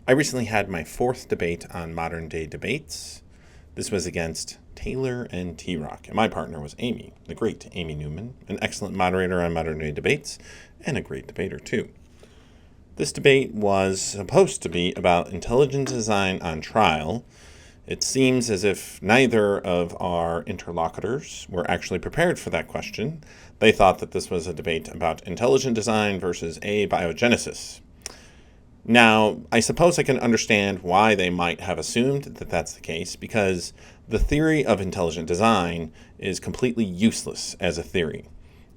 I recently had my fourth debate on modern day debates. This was against Taylor and TROCK, and my partner was Amy, the great Amy Newman, an excellent moderator on modern day debates, and a great debater too. This debate was supposed to be about intelligent design on trial. It seems as if neither of our interlocutors were actually prepared for that question. They thought that this was a debate about intelligent design versus abiogenesis. Now, I suppose I can understand why they might have assumed that that's the case, because the theory of intelligent design is completely useless as a theory.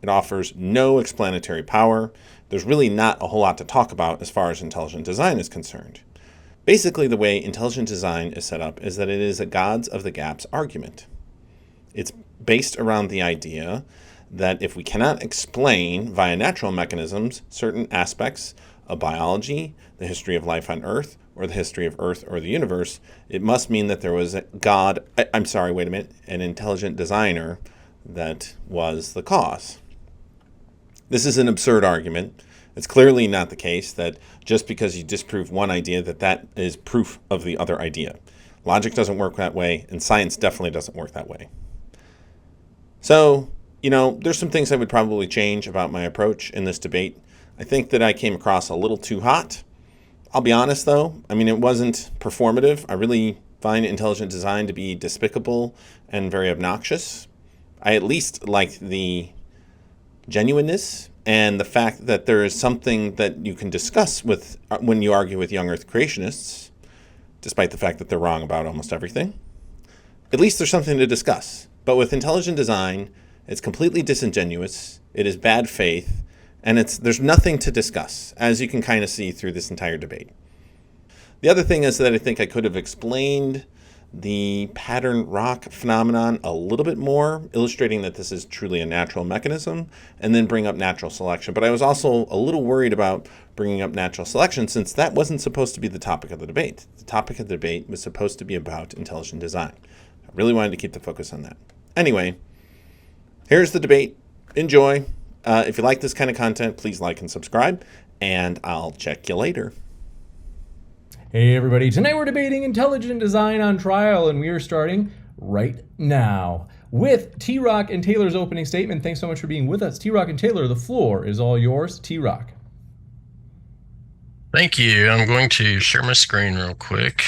It offers no explanatory power. There's really not a whole lot to talk about as far as intelligent design is concerned. Basically, the way intelligent design is set up is that it is a gods of the gaps argument. It's based around the idea that if we cannot explain via natural mechanisms certain aspects of biology, the history of life on Earth, or the history of Earth or the universe, it must mean that there was an intelligent designer that was the cause. This is an absurd argument. It's clearly not the case that just because you disprove one idea that is proof of the other idea. Logic doesn't work that way, and science definitely doesn't work that way. So, there's some things I would probably change about my approach in this debate. I think that I came across a little too hot. I'll be honest, though. It wasn't performative. I really find intelligent design to be despicable and very obnoxious. I at least like the genuineness and the fact that there is something that you can discuss with when you argue with young Earth creationists, despite the fact that they're wrong about almost everything. At least there's something to discuss. But with intelligent design, it's completely disingenuous, it is bad faith, and there's nothing to discuss, as you can kind of see through this entire debate. The other thing is that I think I could have explained the pattern rock phenomenon a little bit more, illustrating that this is truly a natural mechanism, and then bring up natural selection. But I was also a little worried about bringing up natural selection, since that wasn't supposed to be the topic of the debate. The topic of the debate was supposed to be about intelligent design. I really wanted to keep the focus on that. Anyway, here's the debate. Enjoy. If you like this kind of content, please like and subscribe, and I'll check you later. Hey everybody, tonight we're debating intelligent design on trial, and we are starting right now with TROCK and Taylor's opening statement. Thanks so much for being with us. TROCK and Taylor, the floor is all yours. TROCK. Thank you. I'm going to share my screen real quick.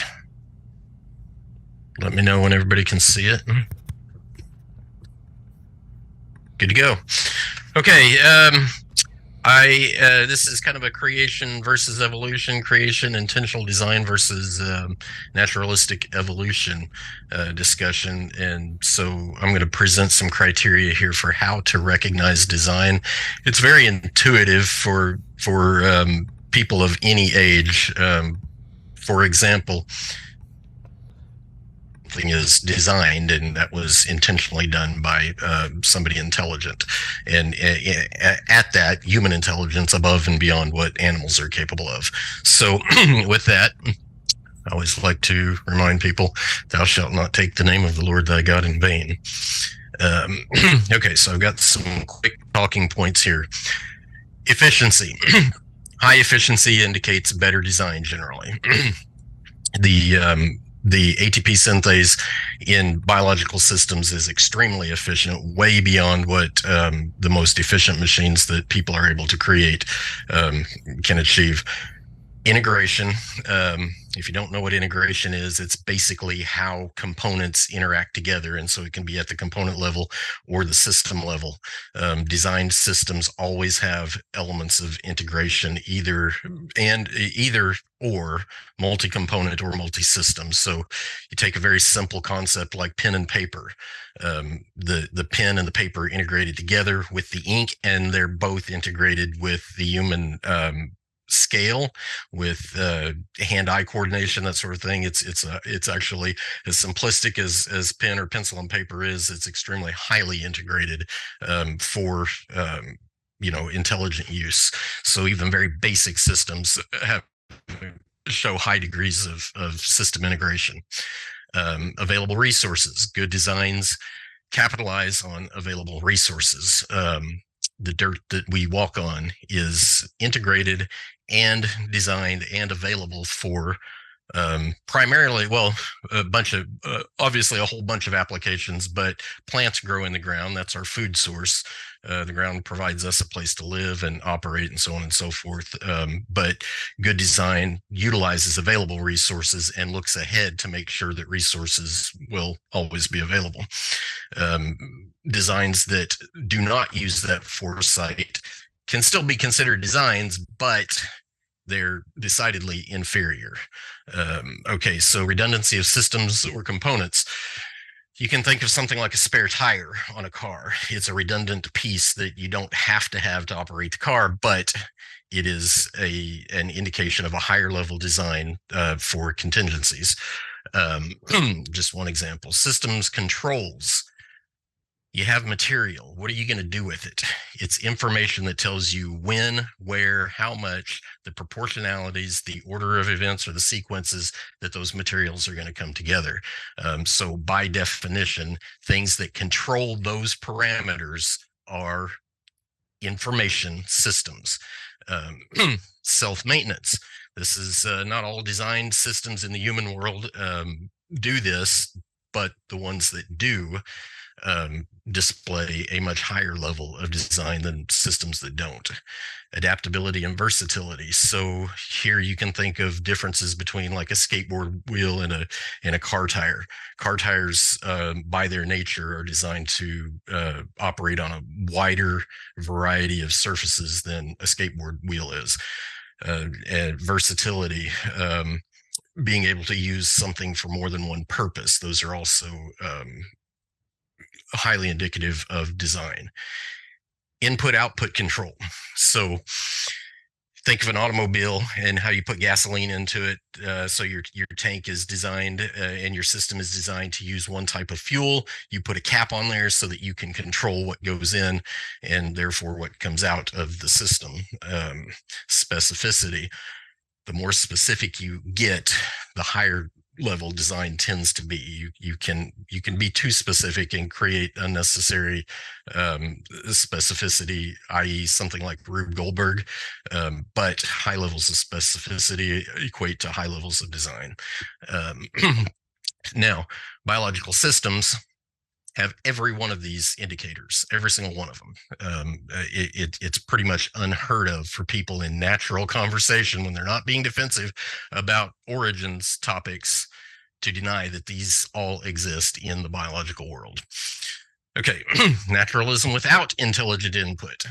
Let me know when everybody can see it. Good to go. Okay, this is kind of a creation versus evolution, creation, intentional design versus naturalistic evolution discussion. And so I'm going to present some criteria here for how to recognize design. It's very intuitive for people of any age. For example, something is designed and that was intentionally done by somebody intelligent, and at that, human intelligence above and beyond what animals are capable of. So with that, I always like to remind people, thou shalt not take the name of the Lord thy God in vain. Okay, so I've got some quick talking points here. Efficiency. High efficiency indicates better design generally. The ATP synthase in biological systems is extremely efficient, way beyond what the most efficient machines that people are able to create can achieve. Integration. If you don't know what integration is, it's basically how components interact together. And so it can be at the component level or the system level. Designed systems always have elements of integration, either or multi-component or multi-system. So you take a very simple concept like pen and paper. The pen and the paper integrated together with the ink, and they're both integrated with the human scale, with hand-eye coordination, that sort of thing. It's actually as simplistic as pen or pencil and paper is. It's extremely highly integrated for intelligent use. So even very basic systems show high degrees of system integration. Available resources. Good designs capitalize on available resources. the dirt that we walk on is integrated and designed and available for primarily, well, a bunch of, obviously a whole bunch of applications, but plants grow in the ground. That's our food source. The ground provides us a place to live and operate and so on and so forth. But good design utilizes available resources and looks ahead to make sure that resources will always be available. Designs that do not use that foresight can still be considered designs, but they're decidedly inferior. Okay, so redundancy of systems or components. You can think of something like a spare tire on a car. It's a redundant piece that you don't have to have to operate the car, but it is an indication of a higher level design for contingencies. Just one example. Systems controls. You have material. What are you going to do with it? It's information that tells you when, where, how much, the proportionalities, the order of events, or the sequences that those materials are going to come together. So by definition, things that control those parameters are information systems. Self-maintenance. This is not all designed systems in the human world do this, but the ones that do display a much higher level of design than systems that don't. Adaptability and versatility. So here you can think of differences between like a skateboard wheel and a car tire. Car tires, by their nature, are designed to operate on a wider variety of surfaces than a skateboard wheel is. And versatility. Being able to use something for more than one purpose. Those are also highly indicative of design. Input-output control. So think of an automobile and how you put gasoline into it. So your tank is designed and your system is designed to use one type of fuel. You put a cap on there so that you can control what goes in and therefore what comes out of the system. Specificity. The more specific you get, the higher level design tends to be. You can be too specific and create unnecessary specificity, i.e. something like Rube Goldberg, but high levels of specificity equate to high levels of design. Now, biological systems have every one of these indicators, every single one of them. It's pretty much unheard of for people in natural conversation when they're not being defensive about origins topics to deny that these all exist in the biological world. Okay, naturalism without intelligent input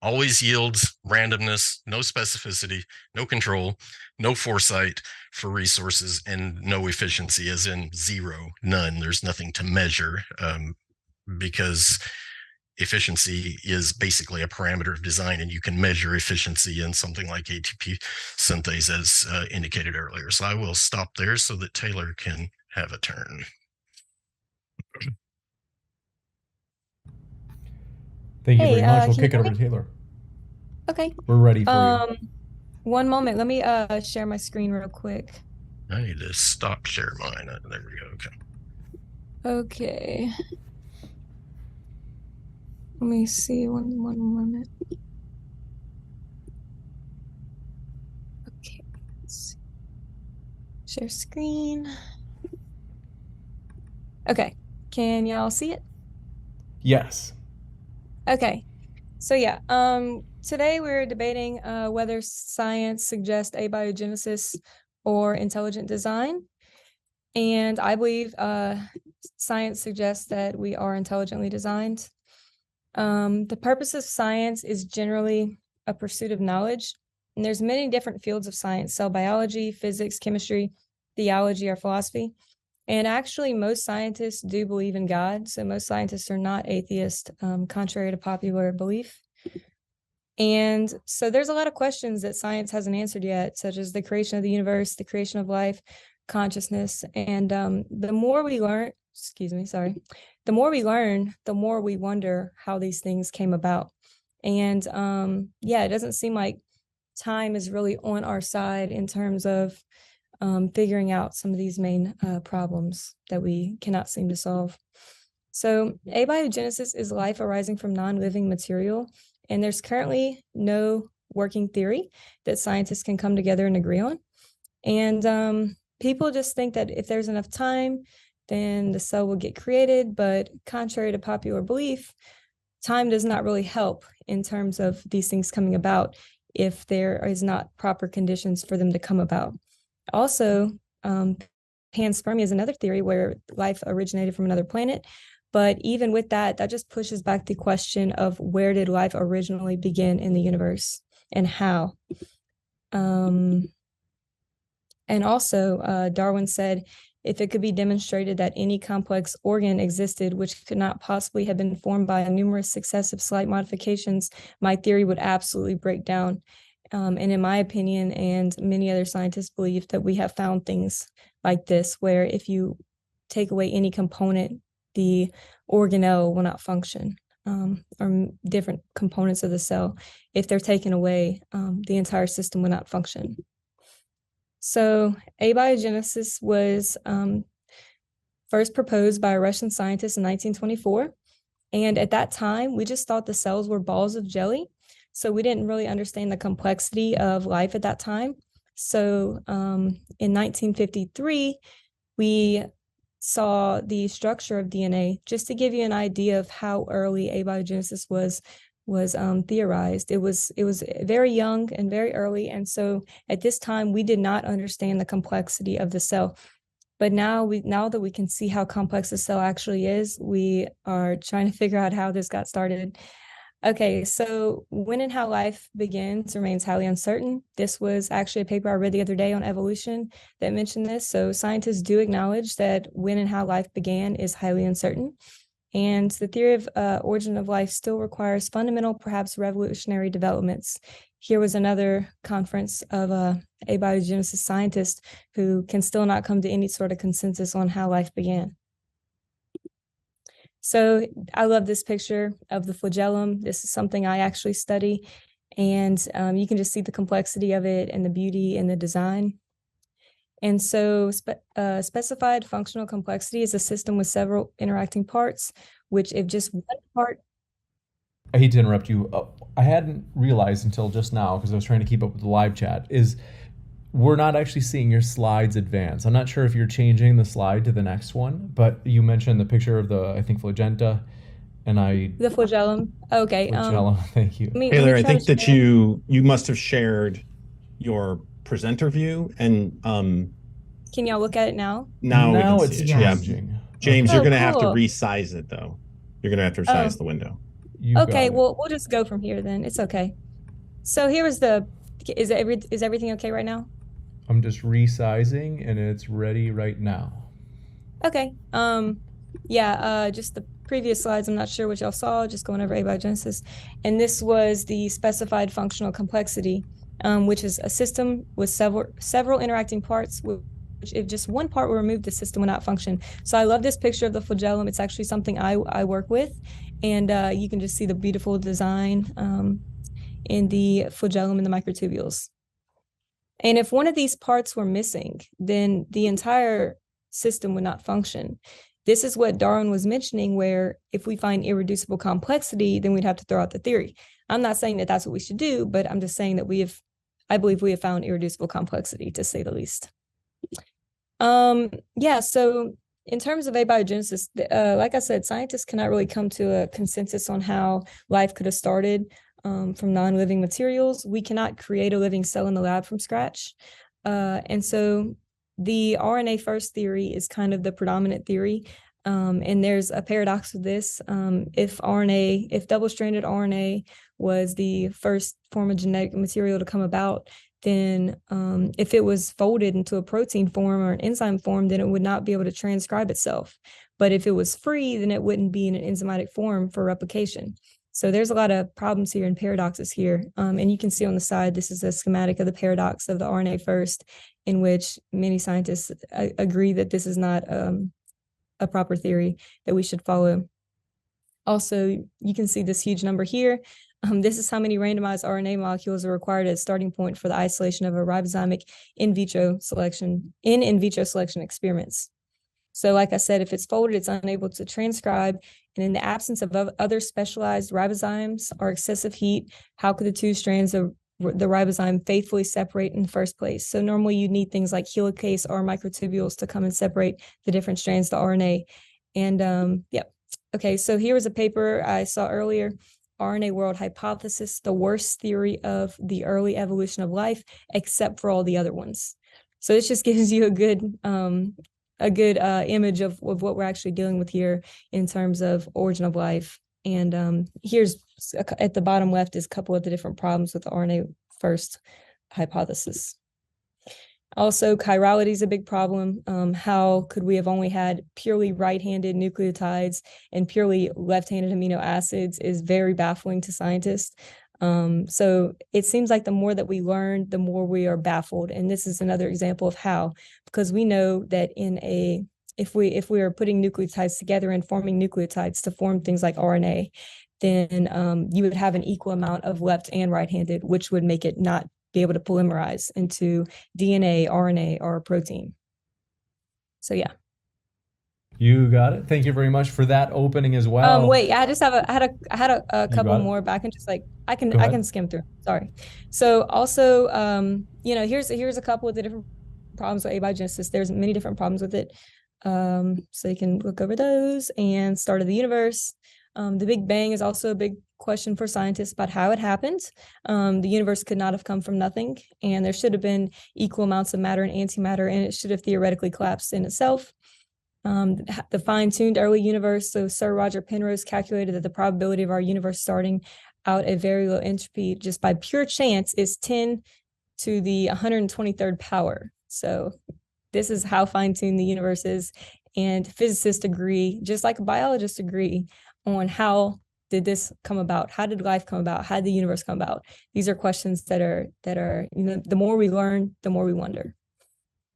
always yields randomness, no specificity, no control, no foresight for resources, and no efficiency, as in zero, none. There's nothing to measure because efficiency is basically a parameter of design, and you can measure efficiency in something like ATP synthase, as indicated earlier. So I will stop there so that Taylor can have a turn. Thank you very much. We'll kick it over to Taylor. Okay. We're ready for you. One moment. Let me share my screen real quick. I need to stop share mine. There we go. Okay. Okay. Let me see. One moment. Okay. Let's see. Share screen. Okay. Can y'all see it? Yes. Okay. So yeah, today we're debating whether science suggests abiogenesis or intelligent design. And I believe science suggests that we are intelligently designed. The purpose of science is generally a pursuit of knowledge. And there's many different fields of science: cell biology, physics, chemistry, theology, or philosophy. And actually, most scientists do believe in God. So most scientists are not atheist, contrary to popular belief. And so there's a lot of questions that science hasn't answered yet, such as the creation of the universe, the creation of life, consciousness. And the more we learn, the more we learn, the more we wonder how these things came about. And yeah, it doesn't seem like time is really on our side in terms of figuring out some of these main problems that we cannot seem to solve. So abiogenesis is life arising from non-living material. And there's currently no working theory that scientists can come together and agree on. And people just think that if there's enough time, then the cell will get created. But contrary to popular belief, time does not really help in terms of these things coming about if there is not proper conditions for them to come about. Also, panspermia is another theory where life originated from another planet. But even with that, that just pushes back the question of where did life originally begin in the universe and how. And also, Darwin said, if it could be demonstrated that any complex organ existed which could not possibly have been formed by numerous successive slight modifications, my theory would absolutely break down. And in my opinion, and many other scientists believe that we have found things like this, where if you take away any component, the organelle will not function, or different components of the cell. If they're taken away, the entire system will not function. So abiogenesis was first proposed by a Russian scientist in 1924. And at that time, we just thought the cells were balls of jelly. So we didn't really understand the complexity of life at that time. So in 1953, we saw the structure of DNA, just to give you an idea of how early abiogenesis was theorized. It was very young and very early. And so at this time, we did not understand the complexity of the cell. But now that we can see how complex the cell actually is, we are trying to figure out how this got started. Okay, so when and how life begins remains highly uncertain. This was actually a paper I read the other day on evolution that mentioned this. So scientists do acknowledge that when and how life began is highly uncertain. And the theory of origin of life still requires fundamental, perhaps revolutionary developments. Here was another conference of abiogenesis scientists who can still not come to any sort of consensus on how life began. So I love this picture of the flagellum. This is something I actually study, and you can just see the complexity of it and the beauty and the design. And so specified functional complexity is a system with several interacting parts, which if just one part... I hate to interrupt you. I hadn't realized until just now, because I was trying to keep up with the live chat, is we're not actually seeing your slides advance. I'm not sure if you're changing the slide to the next one, but you mentioned the picture of the, I think, flagenta, and The flagellum. Okay. Flagellum, thank you. Taylor, I think that you must have shared your presenter view, and can y'all look at it now? Now it's changing. Yeah. James, you're going to have to cool. resize it, though. You're going to have to resize the window. Okay, well, we'll just go from here then. It's okay. So here is is everything okay right now? I'm just resizing, and it's ready right now. Okay. Just the previous slides, I'm not sure what y'all saw, just going over abiogenesis. And this was the specified functional complexity, which is a system with several interacting parts, which if just one part were removed, the system would not function. So I love this picture of the flagellum. It's actually something I work with. And you can just see the beautiful design in the flagellum and the microtubules. And if one of these parts were missing, then the entire system would not function. This is what Darwin was mentioning, where if we find irreducible complexity, then we'd have to throw out the theory. I'm not saying that that's what we should do, but I'm just saying that I believe we have found irreducible complexity, to say the least. So in terms of abiogenesis, like I said, scientists cannot really come to a consensus on how life could have started from non-living materials. We cannot create a living cell in the lab from scratch. And so the RNA first theory is kind of the predominant theory. And there's a paradox with this. If double-stranded RNA was the first form of genetic material to come about, then if it was folded into a protein form or an enzyme form, then it would not be able to transcribe itself. But if it was free, then it wouldn't be in an enzymatic form for replication. So there's a lot of problems here and paradoxes here. And you can see on the side, this is a schematic of the paradox of the RNA first, in which many scientists agree that this is not a proper theory that we should follow. Also, you can see this huge number here. This is how many randomized RNA molecules are required as a starting point for the isolation of a ribozymic in vitro selection experiments. So like I said, if it's folded, it's unable to transcribe. And in the absence of other specialized ribozymes or excessive heat, how could the two strands of the ribosome faithfully separate in the first place? So normally you need things like helicase or microtubules to come and separate the different strands of the RNA. And yep. Okay, so here was a paper I saw earlier, RNA world hypothesis, the worst theory of the early evolution of life, except for all the other ones. So this just gives you a good image of what we're actually dealing with here in terms of origin of life. And here's at the bottom left is a couple of the different problems with the RNA first hypothesis. Also, chirality is a big problem. How could we have only had purely right-handed nucleotides and purely left-handed amino acids is very baffling to scientists. So it seems like the more that we learn, the more we are baffled. And this is another example of how, because we know that if we are putting nucleotides together and forming nucleotides to form things like RNA, then you would have an equal amount of left and right-handed, which would make it not be able to polymerize into DNA, RNA, or protein. So yeah. You got it. Thank you very much for that opening as well. Wait, I just have I had a couple more, but I can just I can skim through. Sorry. So also, here's a couple of the different problems with abiogenesis. There's many different problems with it. So you can look over those. And start of the universe. The Big Bang is also a big question for scientists about how it happened. The universe could not have come from nothing, and there should have been equal amounts of matter and antimatter, and it should have theoretically collapsed in itself. The fine-tuned early universe. So Sir Roger Penrose calculated that the probability of our universe starting out at very low entropy just by pure chance is 10 to the 123rd power. So this is how fine-tuned the universe is. And physicists agree, just like biologists agree, on how did this come about? How did life come about? How did the universe come about? These are questions that are the more we learn, the more we wonder.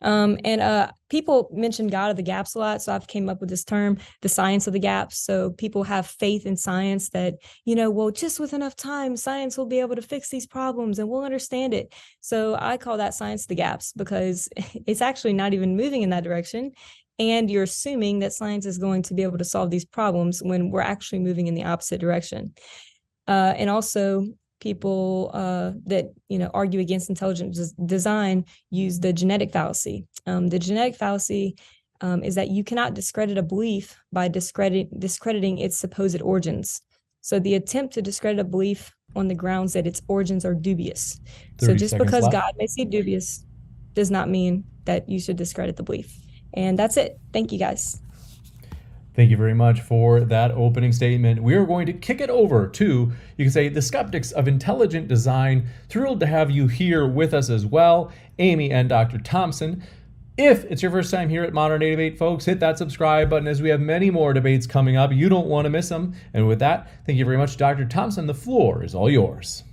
And people mention God of the gaps a lot. So I've came up with this term, the science of the gaps. So people have faith in science that, well, just with enough time, science will be able to fix these problems and we'll understand it. So I call that science of the gaps because it's actually not even moving in that direction. And you're assuming that science is going to be able to solve these problems when we're actually moving in the opposite direction. And also, people that argue against intelligent design use the genetic fallacy. The genetic fallacy is that you cannot discredit a belief by discrediting its supposed origins. So the attempt to discredit a belief on the grounds that its origins are dubious. So just because God may seem dubious does not mean that you should discredit the belief. And that's it. Thank you, guys. Thank you very much for that opening statement. We are going to kick it over to, you can say, the skeptics of intelligent design. Thrilled to have you here with us as well, Amy and Dr. Thompson. If it's your first time here at Modern Day Debate, folks, hit that subscribe button as we have many more debates coming up. You don't want to miss them. And with that, thank you very much, Dr. Thompson. The floor is all yours.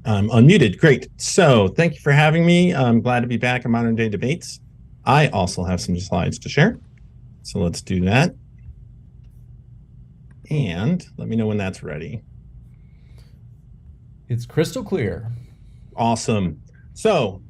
I'm unmuted. Great. So thank you for having me. I'm glad to be back at Modern Day Debates. I also have some slides to share. So let's do that. And let me know when that's ready. It's crystal clear. Awesome. So,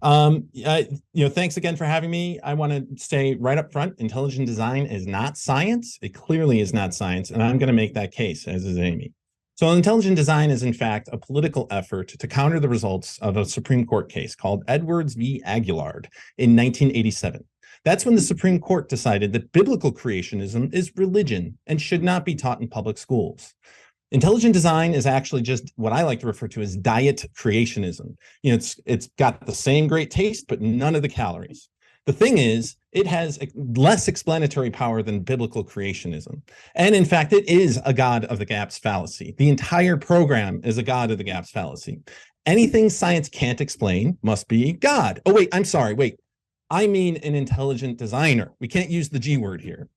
thanks again for having me. I want to say right up front, intelligent design is not science. It clearly is not science. And I'm going to make that case, as is Amy. So intelligent design is, in fact, a political effort to counter the results of a Supreme Court case called Edwards v. Aguillard in 1987. That's when the Supreme Court decided that biblical creationism is religion and should not be taught in public schools. Intelligent design is actually just what I like to refer to as diet creationism. It's got the same great taste, but none of the calories. The thing is, it has less explanatory power than biblical creationism. And in fact, it is a God of the gaps fallacy. The entire program is a God of the gaps fallacy. Anything science can't explain must be God. Oh, wait, I'm sorry. Wait, I mean an intelligent designer. We can't use the G word here.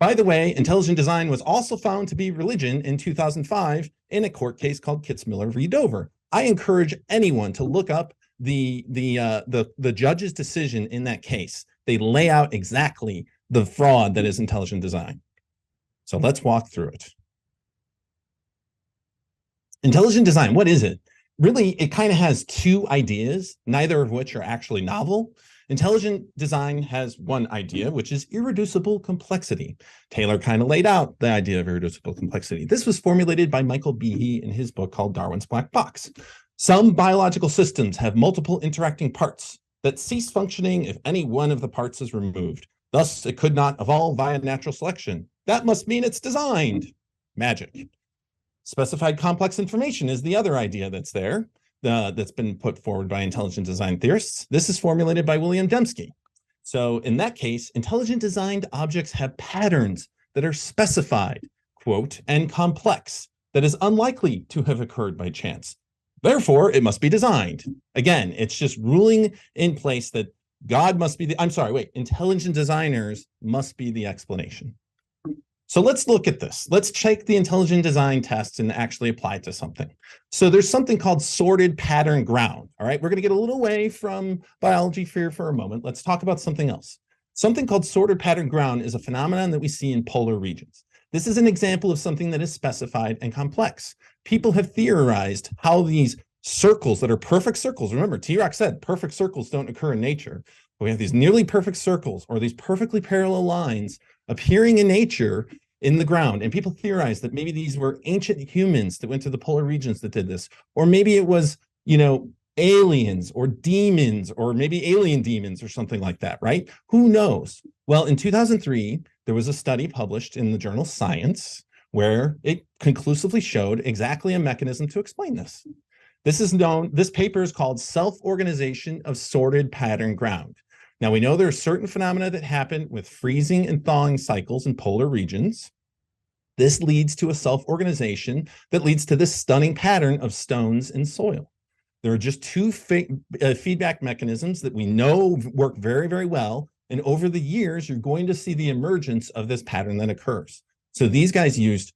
By the way, intelligent design was also found to be religion in 2005 in a court case called Kitzmiller v. Dover. I encourage anyone to look up the judge's decision in that case. They lay out exactly the fraud that is intelligent design. So let's walk through it. Intelligent design, what is it? Really, it kind of has two ideas, neither of which are actually novel. Intelligent design has one idea, which is irreducible complexity. Taylor kind of laid out the idea of irreducible complexity. This was formulated by Michael Behe in his book called Darwin's Black Box. Some biological systems have multiple interacting parts that cease functioning if any one of the parts is removed. Thus, it could not evolve via natural selection. That must mean it's designed. Magic. Specified complex information is the other idea that's there, that's been put forward by intelligent design theorists. This is formulated by William Dembski. So in that case, intelligent designed objects have patterns that are specified, quote, and complex, that is unlikely to have occurred by chance. Therefore, it must be designed. Again, it's just ruling in place that God must be intelligent designers must be the explanation. So let's look at this. Let's check the intelligent design test and actually apply it to something. So there's something called sorted pattern ground. All right, we're going to get a little away from biology here for a moment. Let's talk about something else. Something called sorted pattern ground is a phenomenon that we see in polar regions. This is an example of something that is specified and complex. People have theorized how these circles that are perfect circles, remember, TROCK said perfect circles don't occur in nature, but we have these nearly perfect circles or these perfectly parallel lines appearing in nature in the ground. And people theorize that maybe these were ancient humans that went to the polar regions that did this, or maybe it was, aliens or demons, or maybe alien demons or something like that, right? Who knows? Well, in 2003, there was a study published in the journal Science where it conclusively showed exactly a mechanism to explain this. This paper is called Self-Organization of Sorted Pattern Ground. Now, we know there are certain phenomena that happen with freezing and thawing cycles in polar regions. This leads to a self-organization that leads to this stunning pattern of stones and soil. There are just two feedback mechanisms that we know work very, very well. And over the years, you're going to see the emergence of this pattern that occurs. So these guys used,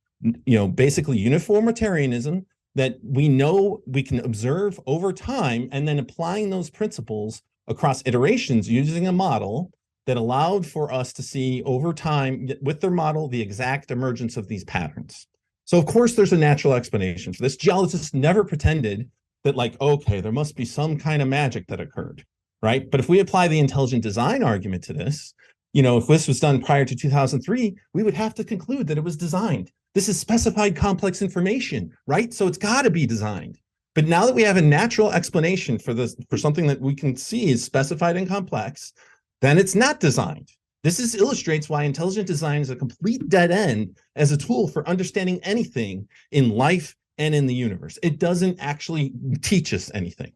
basically uniformitarianism that we know we can observe over time, and then applying those principles across iterations using a model that allowed for us to see over time with their model the exact emergence of these patterns. So of course there's a natural explanation for this. Geologists never pretended that okay, there must be some kind of magic that occurred, right? But if we apply the intelligent design argument to this, if this was done prior to 2003, we would have to conclude that it was designed. This is specified complex information, right? So it's got to be designed. But now that we have a natural explanation for this, for something that we can see is specified and complex, then it's not designed. This illustrates why intelligent design is a complete dead end as a tool for understanding anything in life and in the universe. It doesn't actually teach us anything.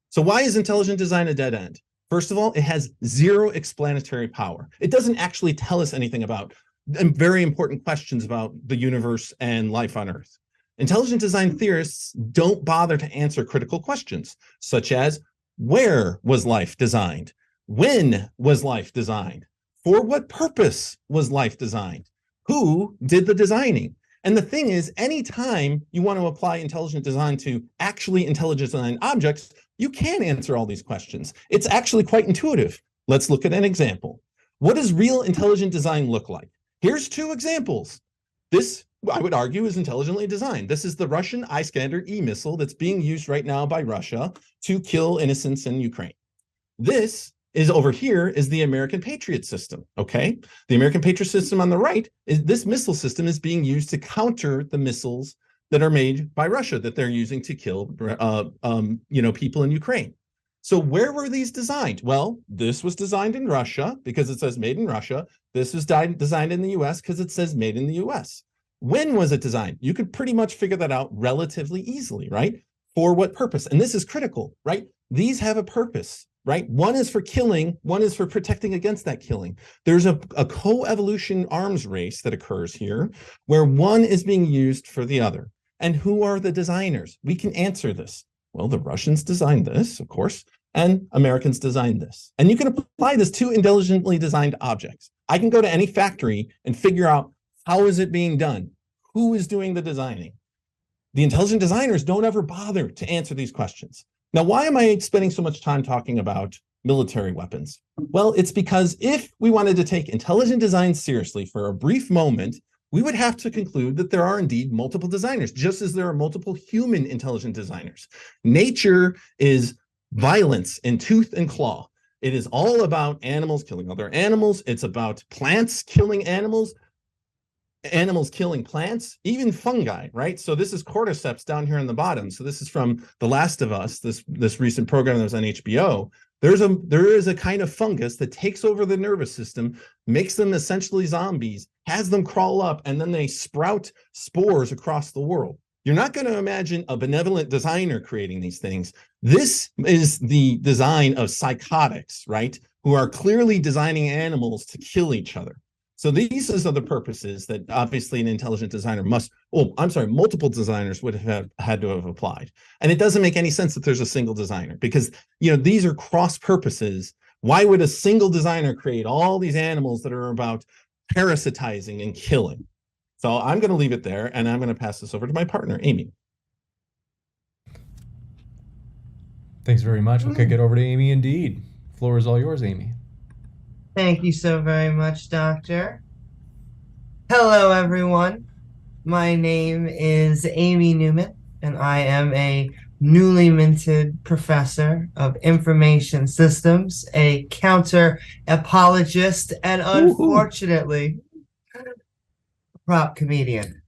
So why is intelligent design a dead end? First of all, it has zero explanatory power. It doesn't actually tell us anything about very important questions about the universe and life on Earth. Intelligent design theorists don't bother to answer critical questions, such as where was life designed? When was life designed? For what purpose was life designed? Who did the designing? And the thing is, anytime you want to apply intelligent design to actually intelligent design objects, you can answer all these questions. It's actually quite intuitive. Let's look at an example. What does real intelligent design look like? Here's two examples. This, I would argue, is intelligently designed. This is the Russian Iskander E-missile that's being used right now by Russia to kill innocents in Ukraine. This is over here is the American Patriot system, okay? The American Patriot system on the right, this missile system is being used to counter the missiles that are made by Russia that they're using to kill, people in Ukraine. So where were these designed? Well, this was designed in Russia because it says made in Russia. This was designed in the US because it says made in the US. When was it designed? You could pretty much figure that out relatively easily, right? For what purpose? And this is critical, right? These have a purpose, right? One is for killing, one is for protecting against that killing. There's a co-evolution arms race that occurs here where one is being used for the other. And who are the designers? We can answer this. Well, the Russians designed this, of course, and Americans designed this. And you can apply this to intelligently designed objects. I can go to any factory and figure out how is it being done? Who is doing the designing? The intelligent designers don't ever bother to answer these questions. Now, why am I spending so much time talking about military weapons? Well, it's because if we wanted to take intelligent design seriously for a brief moment, we would have to conclude that there are indeed multiple designers, just as there are multiple human intelligent designers. Nature is violence in tooth and claw. It is all about animals killing other animals. It's about plants killing animals, animals killing plants, even fungi, right? So this is cordyceps down here on the bottom. So this is from The Last of Us, this recent program that was on HBO. There is a kind of fungus that takes over the nervous system, makes them essentially zombies, has them crawl up, and then they sprout spores across the world. You're not going to imagine a benevolent designer creating these things. This is the design of psychotics, right? Who are clearly designing animals to kill each other. So these are the purposes that obviously an intelligent designer multiple designers would have had to have applied. And it doesn't make any sense that there's a single designer, because, these are cross purposes. Why would a single designer create all these animals that are about parasitizing and killing? So I'm going to leave it there, and I'm going to pass this over to my partner, Amy. Thanks very much. We'll kick it over to Amy indeed. Floor is all yours, Amy. Thank you so very much, Doctor. Hello, everyone. My name is Amy Newman, and I am a newly minted professor of information systems, a counter-apologist, and unfortunately, prop comedian.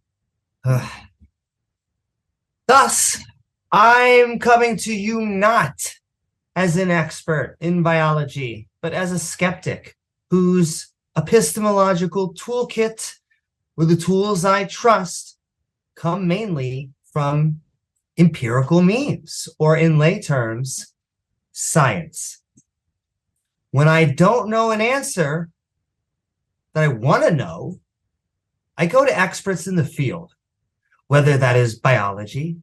Thus, I'm coming to you not as an expert in biology, but as a skeptic whose epistemological toolkit, or the tools I trust, come mainly from empirical means, or in lay terms, science. When I don't know an answer that I want to know, I go to experts in the field, whether that is biology,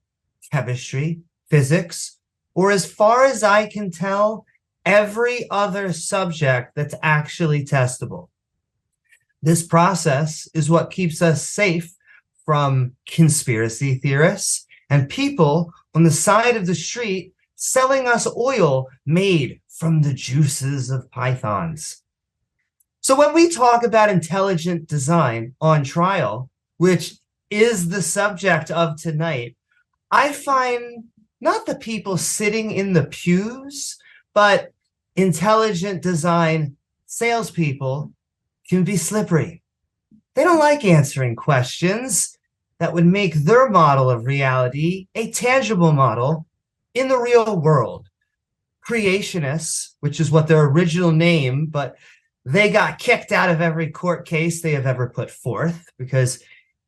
chemistry, physics, or as far as I can tell, every other subject that's actually testable. This process is what keeps us safe from conspiracy theorists and people on the side of the street selling us oil made from the juices of pythons. So when we talk about intelligent design on trial, which is the subject of tonight, I find not the people sitting in the pews, but intelligent design salespeople can be slippery. They don't like answering questions that would make their model of reality a tangible model in the real world. Creationists, which is what their original name, but they got kicked out of every court case they have ever put forth, because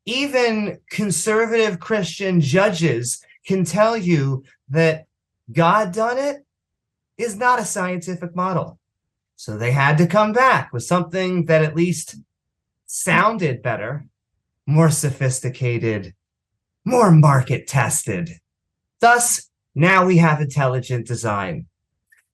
even conservative Christian judges can tell you that God done it is not a scientific model. So they had to come back with something that at least sounded better, more sophisticated, more market tested. Thus, now we have intelligent design.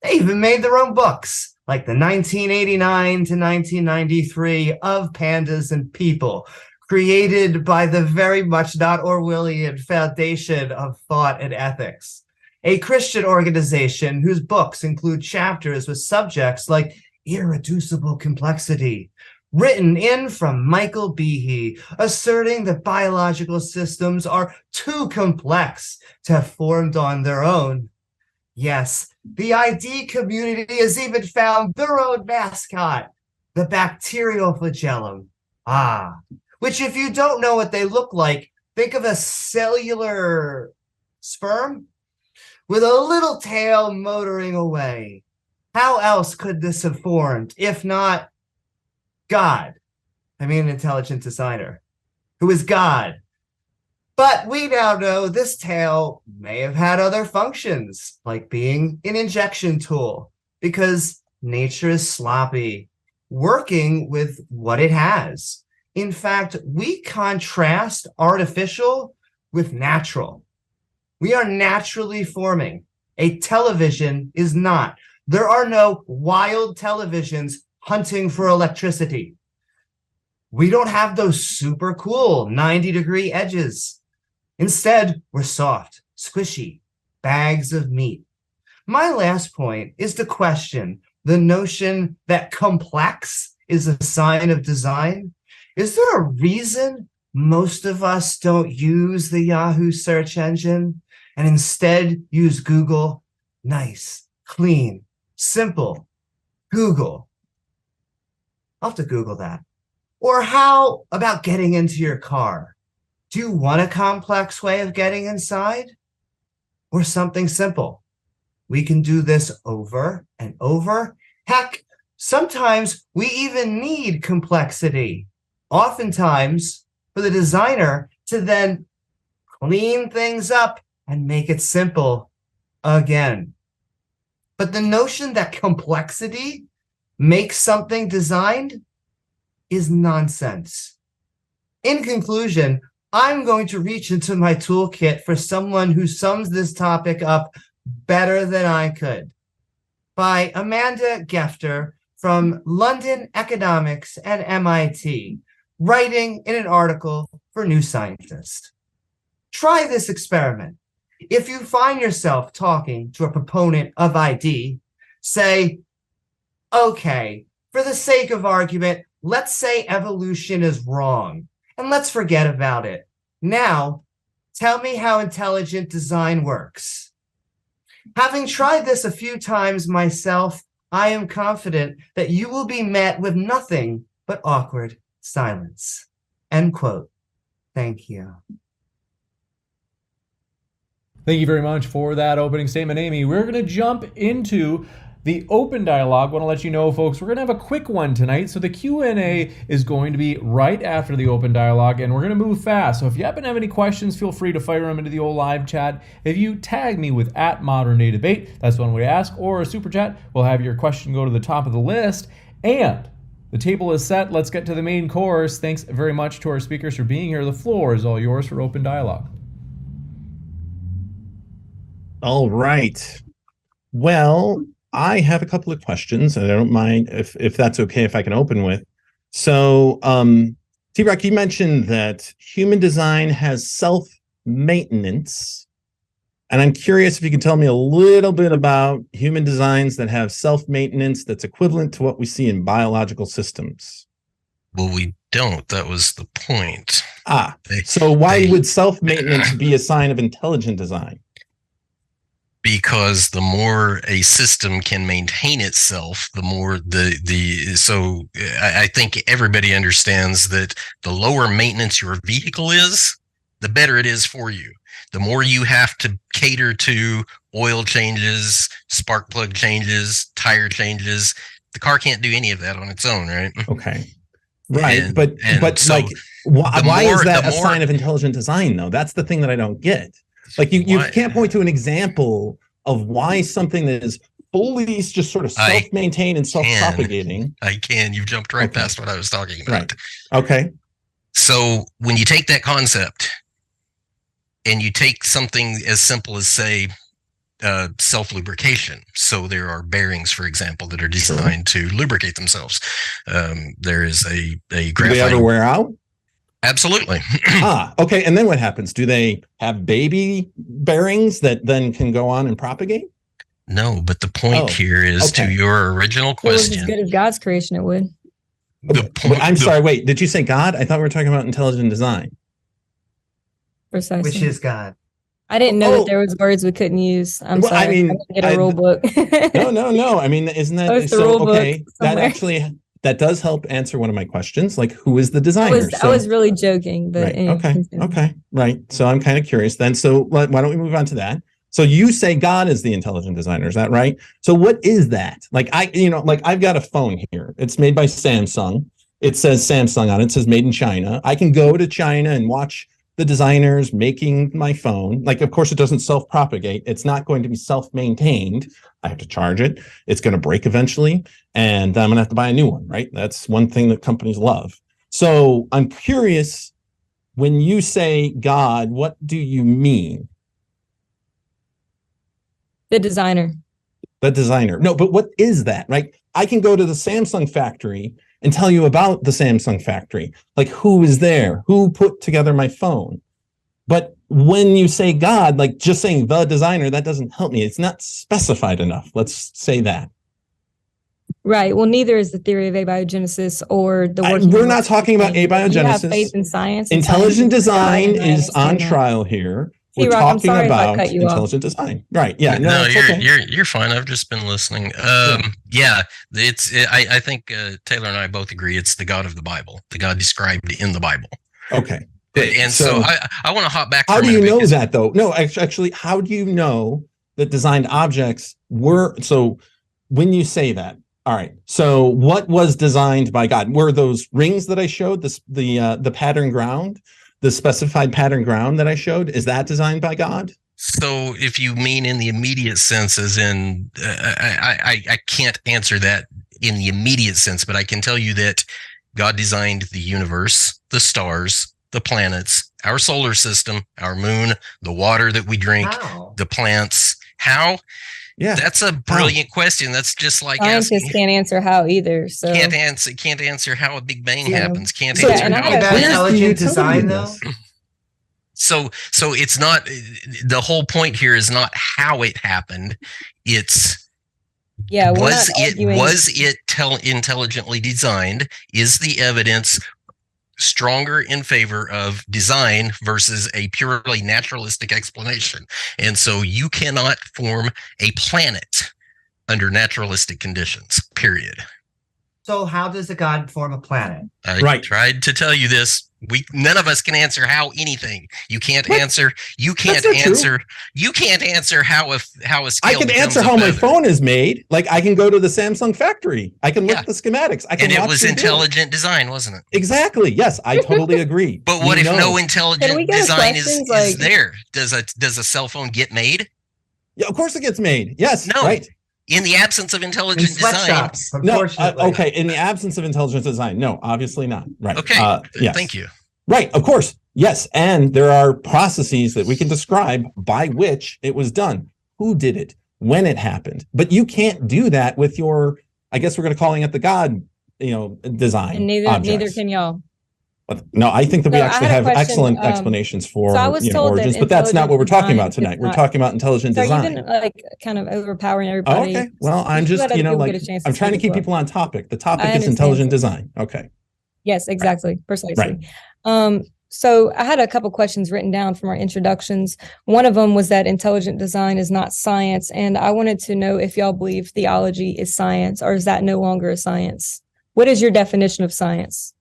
They even made their own books, like the 1989 to 1993 Of Pandas and People, created by the very much not Orwellian Foundation of Thought and Ethics, a Christian organization whose books include chapters with subjects like irreducible complexity, written in from Michael Behe, asserting that biological systems are too complex to have formed on their own. Yes, the ID community has even found their own mascot, the bacterial flagellum. Which, if you don't know what they look like, think of a cellular sperm with a little tail motoring away. How else could this have formed, if not God? I mean, an intelligent designer who is God. But we now know this tail may have had other functions, like being an injection tool, because nature is sloppy, working with what it has. In fact, we contrast artificial with natural. We are naturally forming. A television is not. There are no wild televisions hunting for electricity. We don't have those super cool 90-degree edges. Instead, we're soft, squishy, bags of meat. My last point is to question the notion that complex is a sign of design. Is there a reason most of us don't use the Yahoo search engine and instead use Google? Nice, clean, simple. Google. I'll have to Google that. Or how about getting into your car? Do you want a complex way of getting inside? Or something simple? We can do this over and over. Heck, sometimes we even need complexity. Oftentimes for the designer to then clean things up and make it simple again. But the notion that complexity makes something designed is nonsense. In conclusion, I'm going to reach into my toolkit for someone who sums this topic up better than I could. By Amanda Gefter from London Economics and MIT, writing in an article for New Scientist. Try this experiment. If you find yourself talking to a proponent of ID, say, okay, for the sake of argument, let's say evolution is wrong, and let's forget about it. Now, tell me how intelligent design works. Having tried this a few times myself, I am confident that you will be met with nothing but awkward silence. End quote. Thank you. Thank you very much for that opening statement, Amy. We're going to jump into the open dialogue. I want to let you know, folks, we're going to have a quick one tonight. So the Q&A is going to be right after the open dialogue, and we're going to move fast. So if you happen to have any questions, feel free to fire them into the old live chat. If you tag me with @ModernDayDebate, that's one way to ask, or a super chat, we'll have your question go to the top of the list. And the table is set. Let's get to the main course. Thanks very much to our speakers for being here. The floor is all yours for open dialogue. All right. Well, I have a couple of questions, and I don't mind if that's okay if I can open with. So, TROCK, you mentioned that human design has self-maintenance, and I'm curious if you can tell me a little bit about human designs that have self-maintenance that's equivalent to what we see in biological systems. Well, we don't. That was the point. So why would self-maintenance be a sign of intelligent design? Because the more a system can maintain itself, the more so I think everybody understands that the lower maintenance your vehicle is, the better it is for you. The more you have to cater to oil changes, spark plug changes, tire changes, the car can't do any of that on its own, right? Okay. Right. And but so like, why is that a more sign of intelligent design, though? That's the thing that I don't get. Like, you can't point to an example of why something that is fully just sort of self-maintained and self-propagating. I can. You've jumped right past what I was talking about. Right. Okay. So when you take that concept and you take something as simple as, say, self-lubrication. So there are bearings, for example, that are designed to lubricate themselves. There is a graphite. Do they ever wear out? Absolutely. Okay. And then what happens? Do they have baby bearings that then can go on and propagate? No, but the point here is to your original question. If it was as good as God's creation, it would. I'm sorry. Wait, did you say God? I thought we were talking about intelligent design. Precisely. Which is God. I didn't know that there was words we couldn't use. I'm sorry. I mean, I didn't get a rule book. No. I mean, isn't that so? Okay, that does help answer one of my questions. Like, who is the designer? I was really joking, but right. Okay, right. So I'm kind of curious then. So why don't we move on to that? So you say God is the intelligent designer, is that right? So what is that? Like I've got a phone here. It's made by Samsung. It says Samsung on it. It says made in China. I can go to China and watch the designers making my phone. Like, of course, it doesn't self-propagate. It's not going to be self-maintained. I have to charge it. It's going to break eventually, and I'm going to have to buy a new one, right? That's one thing that companies love. So I'm curious, when you say God, what do you mean? The designer. The designer. No, but what is that, right? I can go to the Samsung factory and tell you about the Samsung factory. Like, who is there? Who put together my phone? But when you say God, like just saying the designer, that doesn't help me. It's not specified enough. Let's say that. Right. Well, neither is the theory of abiogenesis or the work. We're not talking about abiogenesis. You have faith in science. Intelligent design is on trial here. We're T-Rock, I'm talking sorry if I about cut you off. intelligent design. Right. Yeah. No, No, it's you're okay. you're fine. I've just been listening. Yeah, I think Taylor and I both agree it's the God of the Bible, the God described in the Bible. Okay. Great. And so I want to hop back. How do you know that though? No, actually, how do you know that designed objects were? So when you say that, all right. So what was designed by God? Were those rings that I showed, the pattern ground, the specified pattern ground that I showed? Is that designed by God? So if you mean in the immediate sense, as in, I can't answer that in the immediate sense, but I can tell you that God designed the universe, the stars, the planets, our solar system, our moon, the water that we drink, the plants. How? Yeah, that's a brilliant question. That's just like scientists can't answer how either. So can't answer how a Big Bang happens. Can't so answer how about intelligent design though. So it's not, the whole point here is not how it happened. It's was it intelligently designed? Is the evidence stronger in favor of design versus a purely naturalistic explanation? And so you cannot form a planet under naturalistic conditions, period. So how does a God form a planet? I tried to tell you this. None of us can answer how anything. You can't answer. You can't answer. You can't answer how a scale. I can answer how my phone is made. Like I can go to the Samsung factory. I can look at the schematics. I can. And it was intelligent design, wasn't it? Exactly. Yes, I totally agree. But what if no intelligent design is there? Does a cell phone get made? Yeah, of course it gets made. Yes. No. Right. In the absence of intelligent design. No. Okay. In the absence of intelligent design. No, obviously not. Right. Okay. Yes. Thank you. Right. Of course. Yes. And there are processes that we can describe by which it was done. Who did it? When it happened. But you can't do that with your, I guess we're going to calling it the God, design. And neither can y'all. But no, I think that we actually have excellent explanations for origins, but that's not what we're talking about tonight. We're talking about intelligent design. You've been kind of overpowering everybody. Okay. Well, I'm just, I'm trying to keep people on topic. The topic is intelligent design. Okay. Yes, exactly. Precisely. Right. So I had a couple questions written down from our introductions. One of them was that intelligent design is not science. And I wanted to know if y'all believe theology is science, or is that no longer a science? What is your definition of science?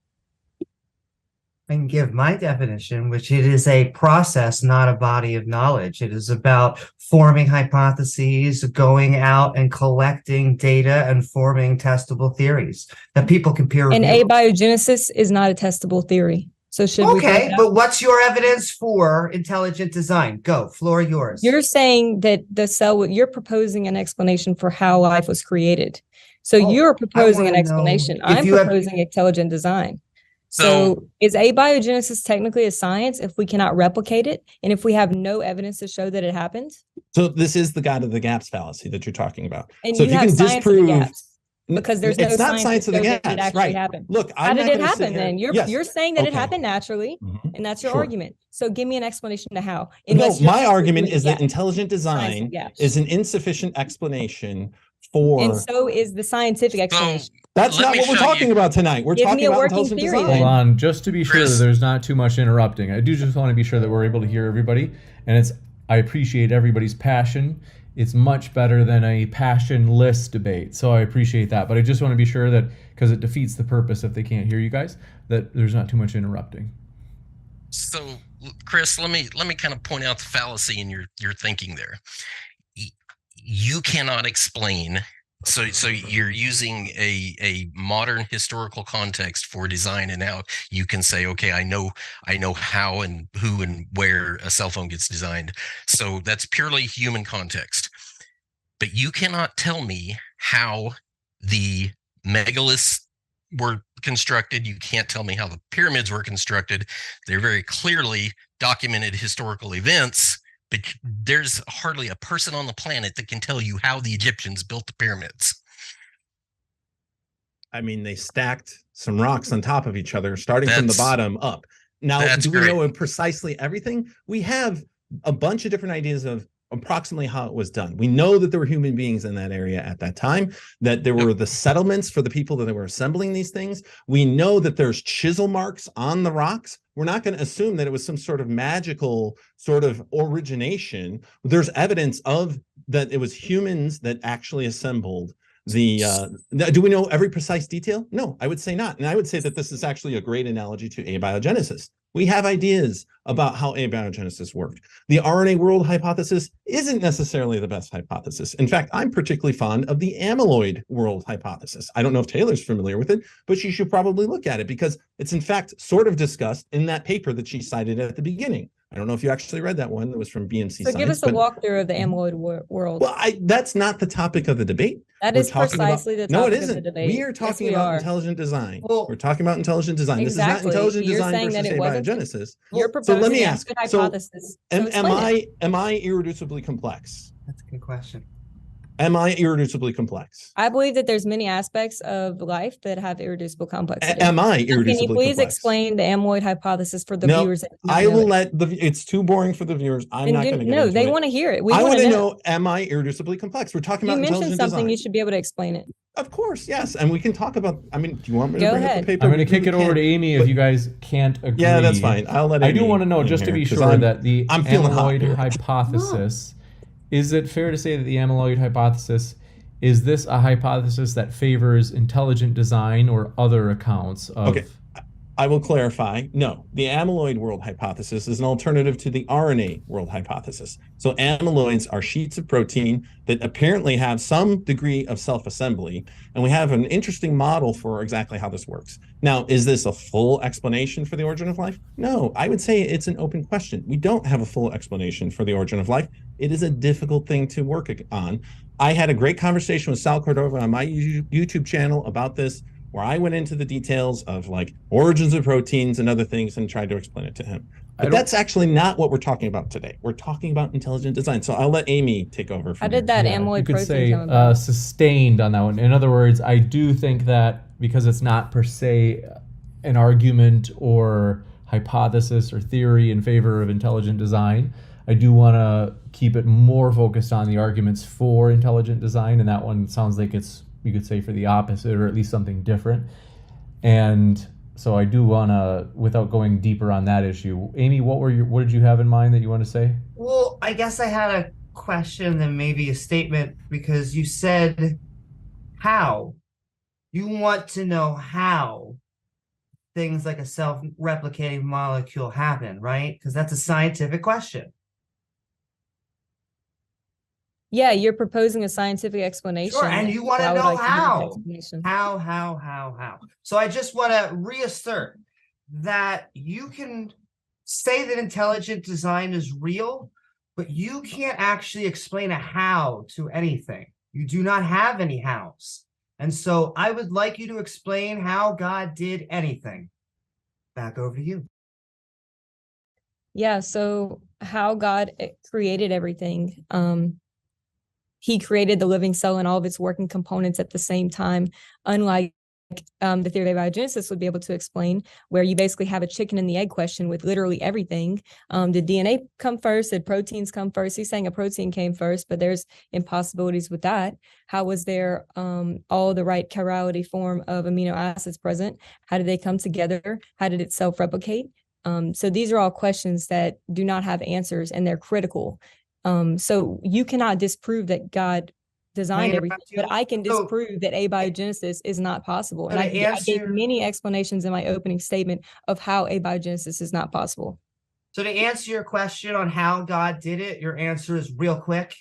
I can give my definition, which it is a process, not a body of knowledge. It is about forming hypotheses, going out and collecting data and forming testable theories that people can peer review. And abiogenesis is not a testable theory. So should we? Okay, but what's your evidence for intelligent design? Go, floor yours. You're saying that the cell, you're proposing an explanation for how life was created. So you're proposing an explanation. I'm proposing intelligent design. So is abiogenesis technically a science if we cannot replicate it and if we have no evidence to show that it happened? So this is the God of the gaps fallacy that you're talking about. And so if you can disprove, because there's no science of the gaps, that it actually happened. Look, how did it happen then? You're saying that it happened naturally, and that's your argument. So give me an explanation to how. No, my argument is that intelligent design is an insufficient explanation for. And so is the scientific explanation. That's not what we're talking about tonight. We're talking about intelligent design. Hold on, just to be sure that there's not too much interrupting. I do just want to be sure that we're able to hear everybody, and I appreciate everybody's passion. It's much better than a passionless debate, so I appreciate that. But I just want to be sure that, because it defeats the purpose if they can't hear you guys, that there's not too much interrupting. So, Chris, let me kind of point out the fallacy in your thinking there. You cannot explain. So you're using a modern historical context for design, and now you can say, okay, I know how and who and where a cell phone gets designed. So that's purely human context. But you cannot tell me how the megaliths were constructed. You can't tell me how the pyramids were constructed. They're very clearly documented historical events. But there's hardly a person on the planet that can tell you how the Egyptians built the pyramids. I mean, they stacked some rocks on top of each other, starting from the bottom up. Now, do we know precisely everything? We have a bunch of different ideas of approximately how it was done. We know that there were human beings in that area at that time, that there were the settlements for the people that were assembling these things. We know that there's chisel marks on the rocks. We're not going to assume that it was some sort of magical sort of origination. There's evidence of that it was humans that actually assembled the do we know every precise detail? No, I would say not. And I would say that this is actually a great analogy to abiogenesis. We have ideas about how abiogenesis worked. The RNA world hypothesis isn't necessarily the best hypothesis. In fact, I'm particularly fond of the amyloid world hypothesis. I don't know if Taylor's familiar with it, but she should probably look at it because it's in fact sort of discussed in that paper that she cited at the beginning. I don't know if you actually read that one that was from BMC So Science. give us a walkthrough of the amyloid world. Well, that's not the topic of the debate. That is precisely the topic of the debate. We are talking about intelligent design. Well, we're talking about intelligent design. Exactly. This is not intelligent You're design saying versus that it wasn't. abiogenesis. You're proposing So let me ask. a hypothesis. Am I irreducibly complex? That's a good question. Am I irreducibly complex? I believe that there's many aspects of life that have irreducible complexity. Am I irreducibly complex? Can you please explain the amyloid hypothesis for the viewers? I will let it's too boring for the viewers. I'm not going to get into it. No, they want to hear it. I want to know, am I irreducibly complex? We're talking about intelligent design. You mentioned something, you should be able to explain it. Of course, yes. And we can talk about, I mean, do you want me to Go bring ahead. up the paper? I'm going to kick it over to Amy if you guys can't agree. Yeah, that's fine. I'll let I do want to know, just to be sure, that the amyloid hypothesis, is it fair to say that the amyloid hypothesis, is this a hypothesis that favors intelligent design or other accounts of... Okay, I will clarify. No, the amyloid world hypothesis is an alternative to the RNA world hypothesis. So amyloids are sheets of protein that apparently have some degree of self-assembly, and we have an interesting model for exactly how this works. Now, is this a full explanation for the origin of life? No, I would say it's an open question. We don't have a full explanation for the origin of life. It is a difficult thing to work on. I had a great conversation with Sal Cordova on my YouTube channel about this, where I went into the details of like origins of proteins and other things and tried to explain it to him. But that's actually not what we're talking about today. We're talking about intelligent design. So I'll let Amy take over. How did that amyloid protein come about? You could say sustained on that one. In other words, I do think that because it's not per se an argument or hypothesis or theory in favor of intelligent design, I do want to keep it more focused on the arguments for intelligent design, and that one sounds like it's, you could say, for the opposite, or at least something different. And so I do want to, without going deeper on that issue, Amy, what did you have in mind that you want to say? Well, I guess I had a question, then maybe a statement, because you said how. You want to know how things like a self-replicating molecule happen, right? Because that's a scientific question. Yeah, you're proposing a scientific explanation. Sure, and you want to know how. So I just want to reassert that you can say that intelligent design is real, but you can't actually explain a how to anything. You do not have any hows. And so I would like you to explain how God did anything. Back over to you. Yeah, so how God created everything. He created the living cell and all of its working components at the same time, unlike the theory of abiogenesis would be able to explain, where you basically have a chicken and the egg question with literally everything. Did DNA come first? Did proteins come first? He's saying a protein came first, but there's impossibilities with that. How was there all the right chirality form of amino acids present? How did they come together? How did it self-replicate? So these are all questions that do not have answers, and they're critical. So you cannot disprove that God designed everything, but I can disprove that abiogenesis is not possible. And I gave many explanations in my opening statement of how abiogenesis is not possible. So to answer your question on how God did it, your answer is real quick.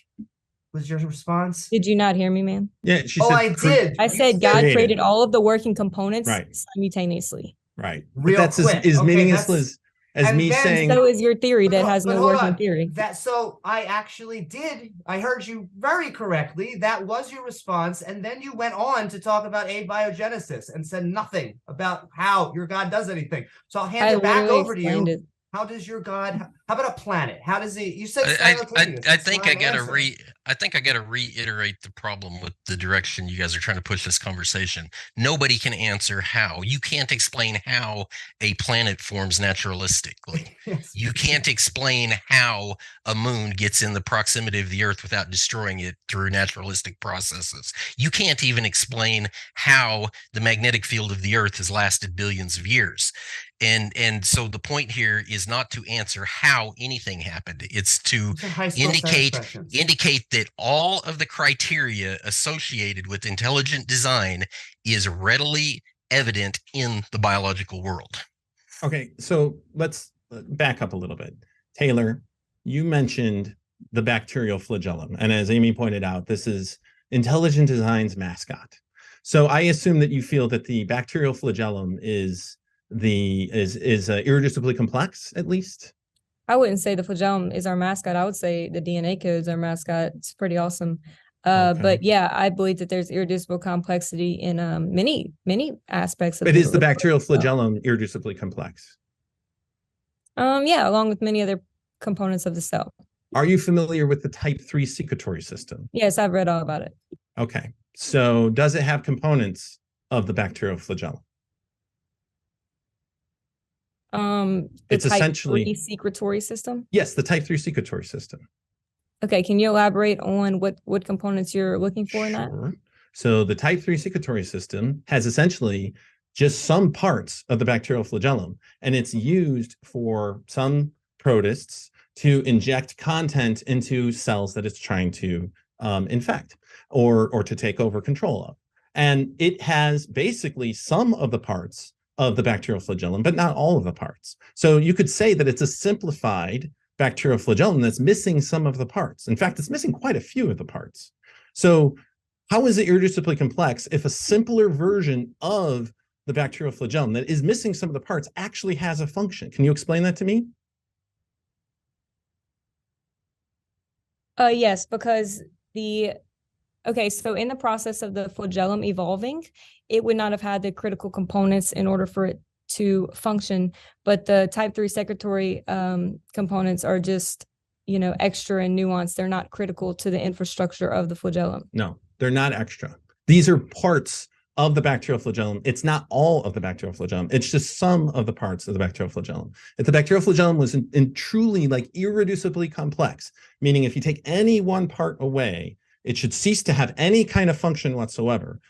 Was your response? Did you not hear me, man? Yeah, she said. I did. I said God created all of the working components simultaneously. Right. Real but that's quick. As meaningless as me saying. So is your theory that has no working theory. So I actually did. I heard you very correctly. That was your response. And then you went on to talk about abiogenesis and said nothing about how your God does anything. So I'll hand it back over to you. How does your God, How about a planet? How does it? You said I simultaneous. I That's think not I an gotta answer. I think I gotta reiterate the problem with the direction you guys are trying to push this conversation. Nobody can answer how. You can't explain how a planet forms naturalistically. Yes. You can't explain how a moon gets in the proximity of the Earth without destroying it through naturalistic processes. You can't even explain how the magnetic field of the Earth has lasted billions of years. And so the point here is not to answer how anything happened. It's to These are high school set expressions. indicate that all of the criteria associated with intelligent design is readily evident in the biological world. Okay, so let's back up a little bit. Taylor, you mentioned the bacterial flagellum, and as Amy pointed out, this is intelligent design's mascot. So I assume that you feel that the bacterial flagellum is irreducibly complex, at least. I wouldn't say the flagellum is our mascot. I would say the DNA code is our mascot. It's pretty awesome. But yeah, I believe that there's irreducible complexity in many aspects of But is the the bacterial flagellum irreducibly complex? Yeah, along with many other components of the cell. Are you familiar with the type 3 secretory system? Yes, I've read all about it. Okay, so does it have components of the bacterial flagellum? It's type essentially 3 secretory system. Yes, the type 3 secretory system. Okay, can you elaborate on what components you're looking for in that? Sure. So the type 3 secretory system has essentially just some parts of the bacterial flagellum, and it's used for some protists to inject content into cells that it's trying to infect or to take over control of. And it has basically some of the parts of the bacterial flagellum, but not all of the parts. So you could say that it's a simplified bacterial flagellum that's missing some of the parts. In fact, it's missing quite a few of the parts. So how is it irreducibly complex if a simpler version of the bacterial flagellum that is missing some of the parts actually has a function? Can you explain that to me? Yes, because so in the process of the flagellum evolving, it would not have had the critical components in order for it to function, but the type 3 secretory components are just, extra and nuanced. They're not critical to the infrastructure of the flagellum. No, they're not extra. These are parts of the bacterial flagellum. It's not all of the bacterial flagellum. It's just some of the parts of the bacterial flagellum. If the bacterial flagellum was in truly like irreducibly complex, meaning if you take any one part away, it should cease to have any kind of function whatsoever.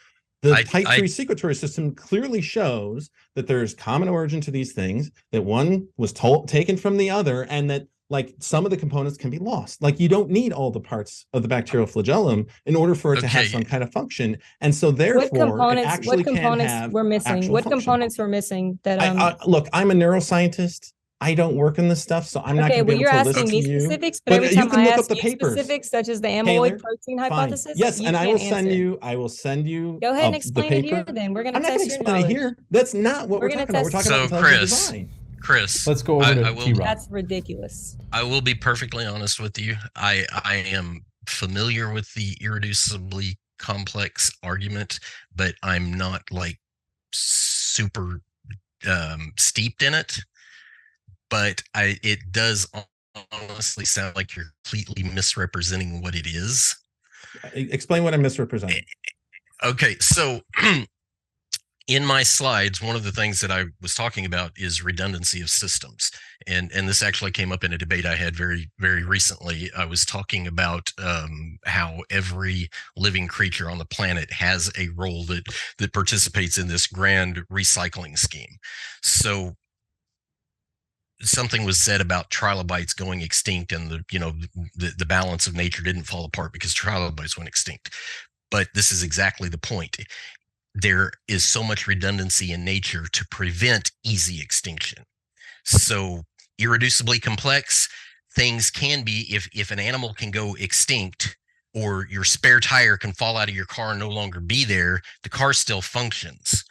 The type 3 secretory system clearly shows that there's common origin to these things, that one was taken from the other, and that like some of the components can be lost. Like you don't need all the parts of the bacterial flagellum in order for it to have some kind of function. And so therefore it actually can have were missing? What function. components were missing that look, I'm a neuroscientist. I don't work in this stuff, so I'm not going to be able to listen to you. You're asking me specifics, but every time I ask you specifics, such as the amyloid protein hypothesis, yes, and I will send you. Go ahead and explain it here. Then we're going to test your knowledge. I'm not going to explain it here. That's not what we're talking about. We're talking about intelligent design. Chris, let's go over to T-Rock. That's ridiculous. I will be perfectly honest with you. I am familiar with the irreducibly complex argument, but I'm not like super steeped in it. But it does honestly sound like you're completely misrepresenting what it is. Explain what I'm misrepresenting. Okay, so in my slides, one of the things that I was talking about is redundancy of systems. And this actually came up in a debate I had very, very recently. I was talking about how every living creature on the planet has a role that participates in this grand recycling scheme. So something was said about trilobites going extinct, and the balance of nature didn't fall apart because trilobites went extinct. But this is exactly the point. There is so much redundancy in nature to prevent easy extinction. So irreducibly complex things can be, if an animal can go extinct, or your spare tire can fall out of your car and no longer be there, the car still functions.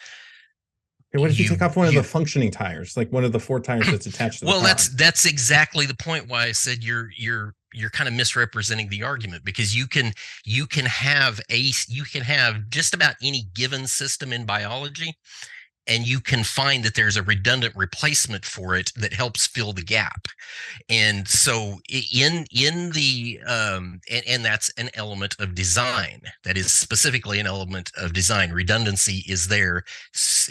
Okay, what if you take off one of the functioning tires, like one of the 4 tires that's attached to the car? Well, that's exactly the point why I said you're kind of misrepresenting the argument, because you can have just about any given system in biology, and you can find that there's a redundant replacement for it that helps fill the gap. And so in the and that's an element of design. That is specifically an element of design. Redundancy is there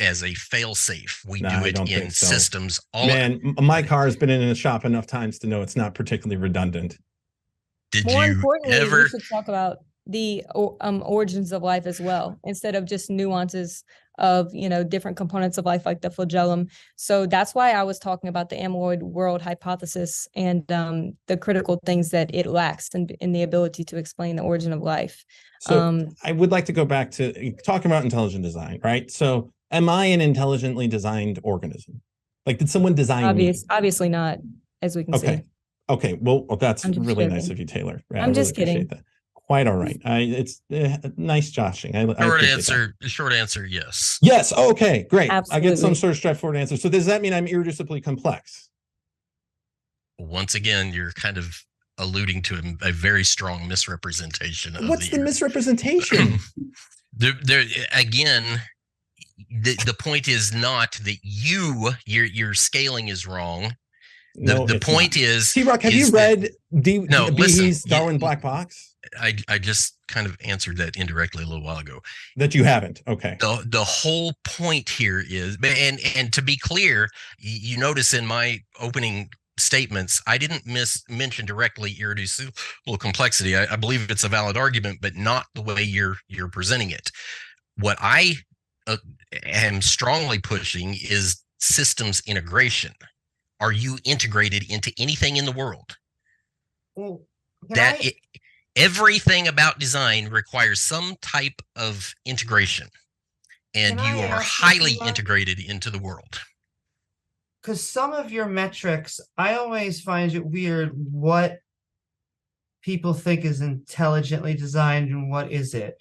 as a fail-safe. We No, do I it don't in think so. systems. My car has been in a shop enough times to know it's not particularly redundant. Did More you importantly, ever? we should talk about the origins of life as well, instead of just nuances of, different components of life like the flagellum. So that's why I was talking about the amyloid world hypothesis and the critical things that it lacks in the ability to explain the origin of life. So I would like to go back to talking about intelligent design, right? So am I an intelligently designed organism? Like, did someone design me? Obviously not, as we can see. Okay. Well, that's I'm just really joking. nice of you, Taylor. I I'm really just kidding. appreciate that. Quite all right. It's nice joshing. I Short answer, yes. Yes. Okay, great. Absolutely. I get some sort of straightforward answer. So does that mean I'm irreducibly complex? Once again, you're kind of alluding to a very strong misrepresentation of What's the misrepresentation? Again, the point is not that your scaling is wrong. The point is, TROCK, have you read Behe's Darwin Black Box? I just kind of answered that indirectly a little while ago. That you haven't. Okay. The whole point here is, and to be clear, you notice in my opening statements, I didn't mention directly irreducible complexity. I believe it's a valid argument, but not the way you're presenting it. What I am strongly pushing is systems integration. Are you integrated into anything in the world? Well, everything about design requires some type of integration, and you are highly integrated into the world. Because some of your metrics, I always find it weird what people think is intelligently designed and what is it.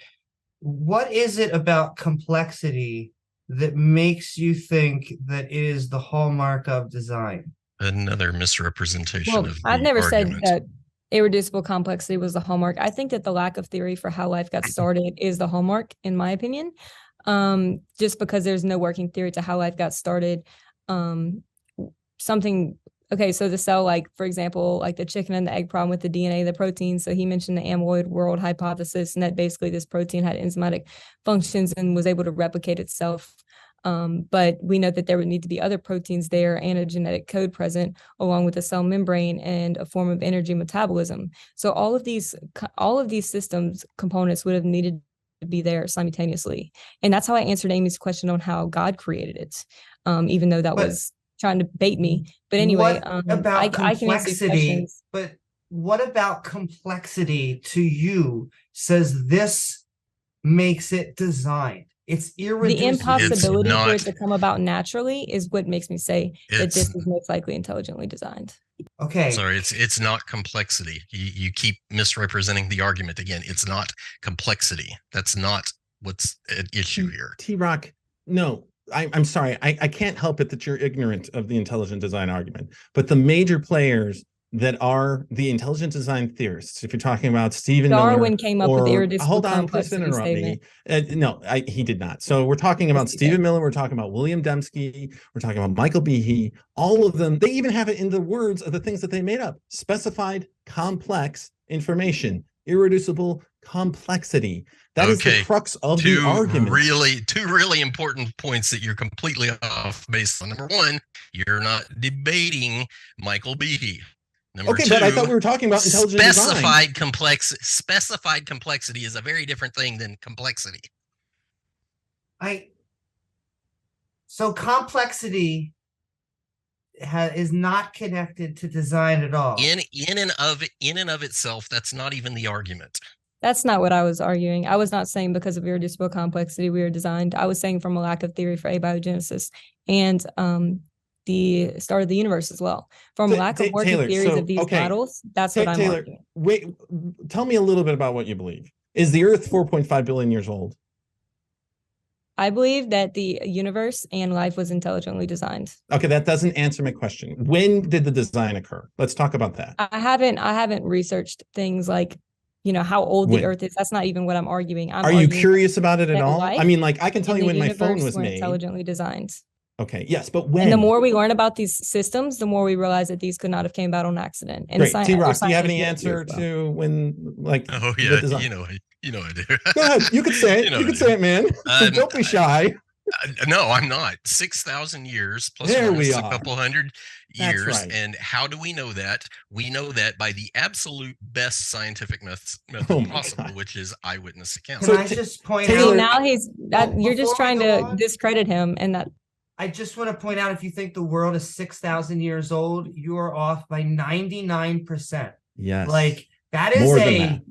What is it about complexity that makes you think that it is the hallmark of design? Another misrepresentation of the I've never argument. said that irreducible complexity was the hallmark. I think that the lack of theory for how life got started is the hallmark, in my opinion. Just because there's no working theory to how life got started. So the cell, like, for example, like the chicken and the egg problem with the DNA, the protein. So he mentioned the amyloid world hypothesis, and that basically this protein had enzymatic functions and was able to replicate itself. But we know that there would need to be other proteins there and a genetic code present, along with a cell membrane and a form of energy metabolism. So all of these systems components would have needed to be there simultaneously. And that's how I answered Amy's question on how God created it, even though that was trying to bait me. But anyway, I can answer questions. But what about complexity to you says this makes it designed? It's irreducible. The impossibility for it to come about naturally is what makes me say that this is most likely intelligently designed. Okay. Sorry, it's not complexity. You keep misrepresenting the argument again. It's not complexity. That's not what's at issue here. TROCK, no. I'm sorry. I can't help it that you're ignorant of the intelligent design argument. But the major players that are the intelligent design theorists, if you're talking about Stephen Darwin Miller, came up with the irreducible please complexity don't interrupt statement. me. No, he did not. So we're talking about Stephen Miller. We're talking about William Dembski. We're talking about Michael Behe. All of them, they even have it in the words of the things that they made up. Specified complex information, irreducible complexity. That is the crux of the argument. Two really important points that you're completely off base on. Number one, you're not debating Michael Behe. Number two, but I thought we were talking about intelligent design. Specified complexity is a very different thing than complexity. So complexity is not connected to design at all. In and of itself, that's not even the argument. That's not what I was arguing. I was not saying because of irreducible complexity we were designed. I was saying from a lack of theory for abiogenesis and the start of the universe as well. From lack of working theories of these models, that's what I'm arguing. Wait, tell me a little bit about what you believe. Is the Earth 4.5 billion years old? I believe that the universe and life was intelligently designed. Okay, that doesn't answer my question. When did the design occur? Let's talk about that. I haven't researched things like how old When? the Earth is. That's not even what I'm arguing. I'm Are you arguing curious about it at that all? life I mean, like, I can tell and you the when my phone universe was were made. intelligently designed. Okay, yes, but And the when? more we learn about these systems, the more we realize that these could not have came about on accident. And Great. T-Rock, do you have any scientists answer as well. to when, like, Oh the yeah, design? I do. Go ahead. You could say it. You know You what could I say it, man. Don't be shy. No, I'm not. 6,000 years plus There or we minus a are. couple hundred That's years. right. And how do we know that? We know that by the absolute best scientific method Oh my possible, God. which is eyewitness accounts. Can So I just point Taylor- See, out? now you're just before we trying go to on- discredit him, and that I just want to point out, if you think the world is 6,000 years old, you are off by 99%. Yes. Like that is More than that.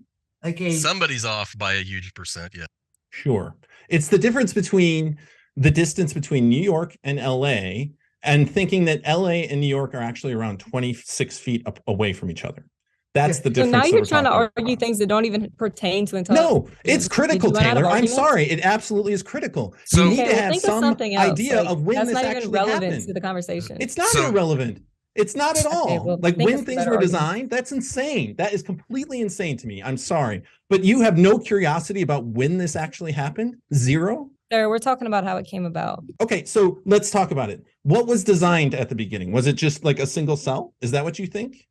like a Somebody's off by a huge percent. Yeah. Sure. It's the difference between the distance between New York and LA and thinking that LA and New York are actually around 26 feet away from each other. That's the so difference. now that you're we're trying to talking argue about. things that don't even pertain to intelligence. No, it's critical, Did you run out of Taylor. I'm arguments? sorry. It absolutely is critical. So- you need Okay, to well, have think of some something else. idea Like, of when that's this not even actually relevant happened. to the conversation. It's not So- irrelevant. It's not at all. Okay, well, Like think when of some things better were arguments. designed, that's insane. That is completely insane to me. I'm sorry. But you have no curiosity about when this actually happened? Zero? Sir, we're talking about how it came about. Okay, so let's talk about it. What was designed at the beginning? Was it just like a single cell? Is that what you think?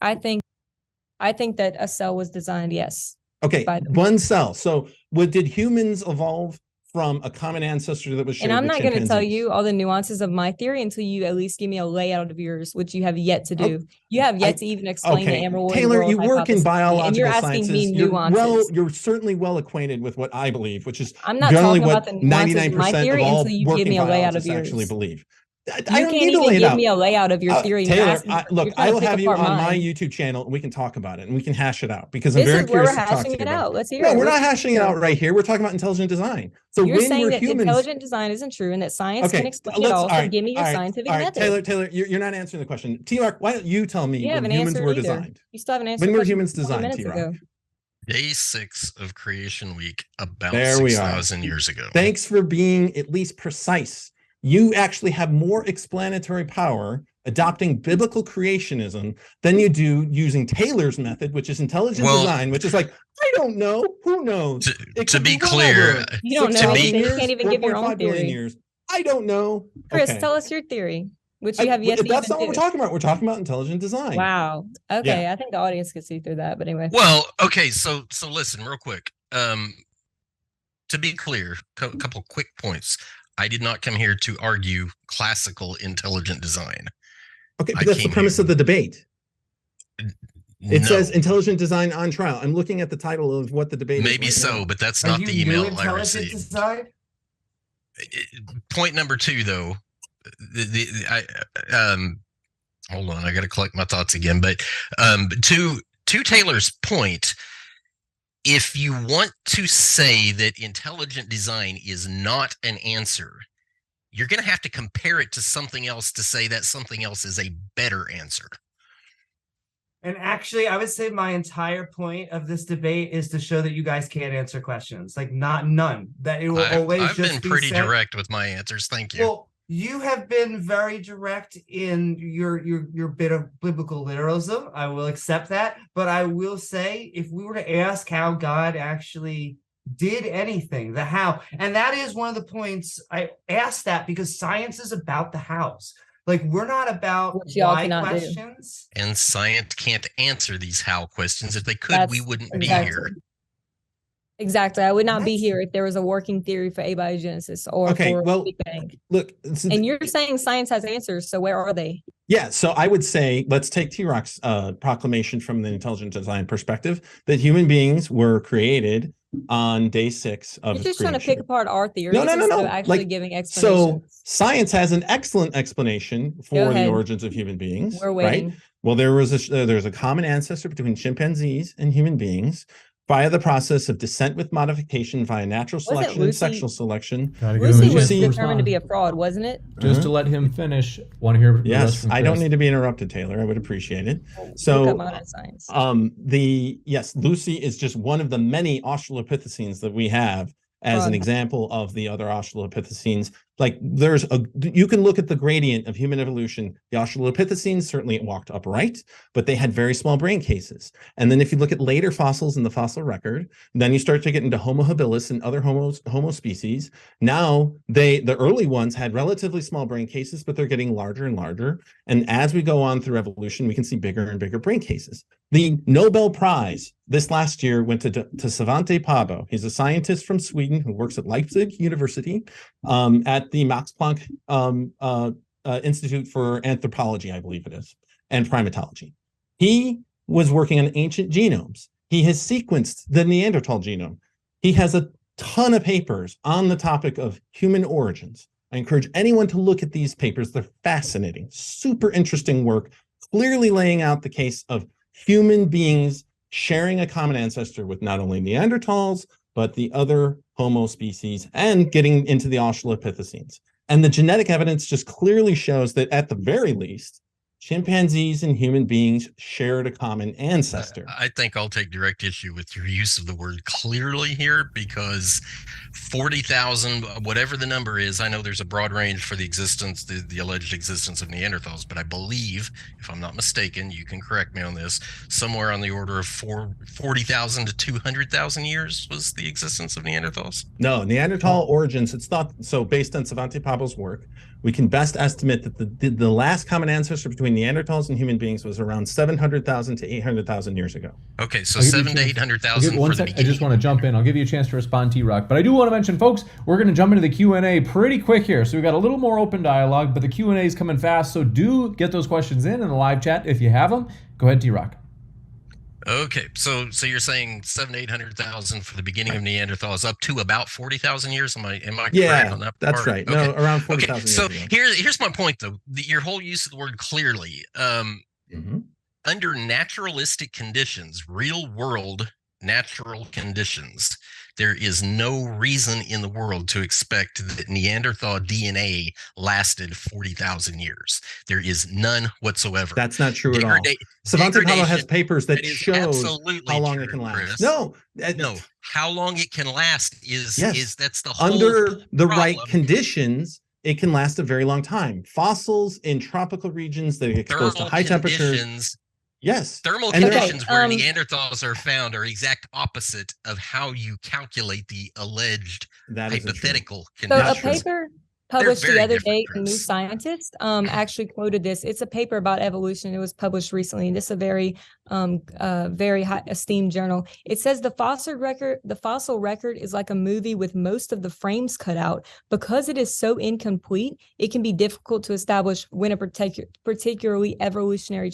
I think that a cell was designed, yes. Okay, By them. one cell. So did humans evolve from a common ancestor that was shared And I'm with not going to tell chimpanzees? you all the nuances of my theory until you at least give me a layout of yours, which you have yet to do. You have yet to even explain the Emerald Taylor, world you work in hypothesis to me, biological and you're asking sciences. me nuances. You're certainly well acquainted with what I believe, which is I'm not generally talking what about the nuances of my 99% of theory all until you give working me a layout of biologists actually yours. believe. I You don't can't need to lay even it give out. me a layout of your theory. You're Taylor, asking- look, you're trying I to will pick have you apart on my mine. YouTube channel and we can talk about it and we can hash it out because I'm This very is where we're curious to talk to hashing you it about out. it. Let's hear No, it. we're not What's- hashing it out right here. We're talking about intelligent design. So You're when saying were that humans... intelligent design isn't true and that science can explain it let's- all. So right, give me your all right, scientific all right, method. Taylor, you're not answering the question. T-Rock, why don't you tell me You when haven't humans answered were either. designed? You still haven't answered When the were question humans 20 designed, minutes T-Rock? ago. Day 6 of Creation Week, about There we are. 6,000 years ago. Thanks for being at least precise. You actually have more explanatory power adopting biblical creationism than you do using Taylor's method, which is intelligent Well, design, which is like, I don't know, who knows? It To could be whatever. clear, You don't know 6,000 anything. You years, can't even give your own 4.5 billion theory. years. I don't know. Chris, Okay. tell us your theory, which you have yet to That's even not what we're do. talking about. We're talking about intelligent design. Wow. Okay, Yeah. I think the audience could see through that, but anyway. well, okay, so listen real quick. To be clear, a couple quick points. I did not come here to argue classical intelligent design. Okay, I but that's the came premise here- of the debate. It No, says intelligent design on trial. I'm looking at the title of what the debate maybe is. right so, now. but that's Are not you the new email I intelligent received. design? Point number 2, though, hold on, I got to collect my thoughts again. But to Taylor's point, if you want to say that intelligent design is not an answer, you're going to have to compare it to something else to say that something else is a better answer. And actually, I would say my entire point of this debate is to show that you guys can't answer questions. Like none. That it will always I've just been be pretty said. direct with my answers. Thank you. Well, you have been very direct in your bit of biblical literalism. I will accept that. But I will say, if we were to ask how God actually did anything, the how, and that is one of the points I asked that because science is about the hows. Like, we're not about Which y'all why cannot do. questions. And science can't answer these how questions. If they could, we wouldn't be here. Exactly. I would not be That's- here if there was a working theory for abiogenesis or Okay, for well, Big Bang. Look, And you're saying science has answers, so where are they? yeah, so I would say, let's take T-Rock's proclamation from the intelligent design perspective, that human beings were created on day 6 of You're just trying to creation. pick apart our theories No. instead of actually Like, giving So explanations. science has an excellent explanation Go for the ahead. origins of human beings. We're right? waiting. Well, there's a common ancestor between chimpanzees and human beings via the process of descent with modification via natural Wasn't selection and Lucy- sexual selection. Gotta give him a Lucy chance was to Lucy- determined to be a respond. fraud, wasn't it? Just to let him finish. Want to hear the rest Yes, from I don't Chris. need to be interrupted, Taylor. I would appreciate it. Look up So, modern science. yes, Lucy is just one of the many Australopithecines that we have as an Fraud. example of the other Australopithecines Like you can look at the gradient of human evolution. The Australopithecines certainly walked upright, but they had very small brain cases. And then if you look at later fossils in the fossil record, then you start to get into Homo habilis and other Homo species. Now the early ones had relatively small brain cases, but they're getting larger and larger. And as we go on through evolution, we can see bigger and bigger brain cases. The Nobel Prize this last year went to Svante Pääbo. He's a scientist from Sweden who works at Leipzig University at the Max Planck Institute for Anthropology, I believe it is, and primatology. He was working on ancient genomes. He has sequenced the Neanderthal genome. He has a ton of papers on the topic of human origins. I encourage anyone to look at these papers. They're fascinating, super interesting work, clearly laying out the case of human beings sharing a common ancestor with not only Neanderthals, but the other Homo species, and getting into the Australopithecines. And the genetic evidence just clearly shows that at the very least, chimpanzees and human beings shared a common ancestor. I think I'll take direct issue with your use of the word clearly here, because 40,000, whatever the number is, I know there's a broad range for the existence, the alleged existence of Neanderthals, but I believe, if I'm not mistaken, you can correct me on this, somewhere on the order of 40,000 to 200,000 years was the existence of Neanderthals? No, Neanderthal origins, it's not, so based on Svante Pääbo's work, we can best estimate that the last common ancestor between Neanderthals and human beings was around 700,000 to 800,000 years ago. Okay, so 700,000 to 800,000 for the beginning. I just want to jump in. I'll give you a chance to respond, T-Rock. But I do want to mention, folks, we're going to jump into the Q&A pretty quick here. So we've got a little more open dialogue, but the Q&A is coming fast. So do get those questions in the live chat if you have them. Go ahead, T-Rock. Okay, so you're saying 700,000 to 800,000 for the beginning of Neanderthals, up to about 40,000 years? Am I correct on that part? That's right. Okay. No, around 40,000 years so ago. Here's my point, though. Your whole use of the word clearly. Under naturalistic conditions, real world natural conditions, there is no reason in the world to expect that Neanderthal DNA lasted 40,000 years. There is none whatsoever. That's not true at all. Svante Pääbo has papers that show how long it can last. Chris. No, how long it can last is that's the whole under the problem. Right conditions. It can last a very long time. Fossils in tropical regions that are exposed to high temperatures. Yes. Thermal conditions where Neanderthals are found are exact opposite of how you calculate the alleged hypothetical conditions. So a paper published the other day in New Scientist actually quoted this. It's a paper about evolution. It was published recently, and this is a very high esteemed journal. It says the fossil record is like a movie with most of the frames cut out. Because it is so incomplete, it can be difficult to establish when particular evolutionary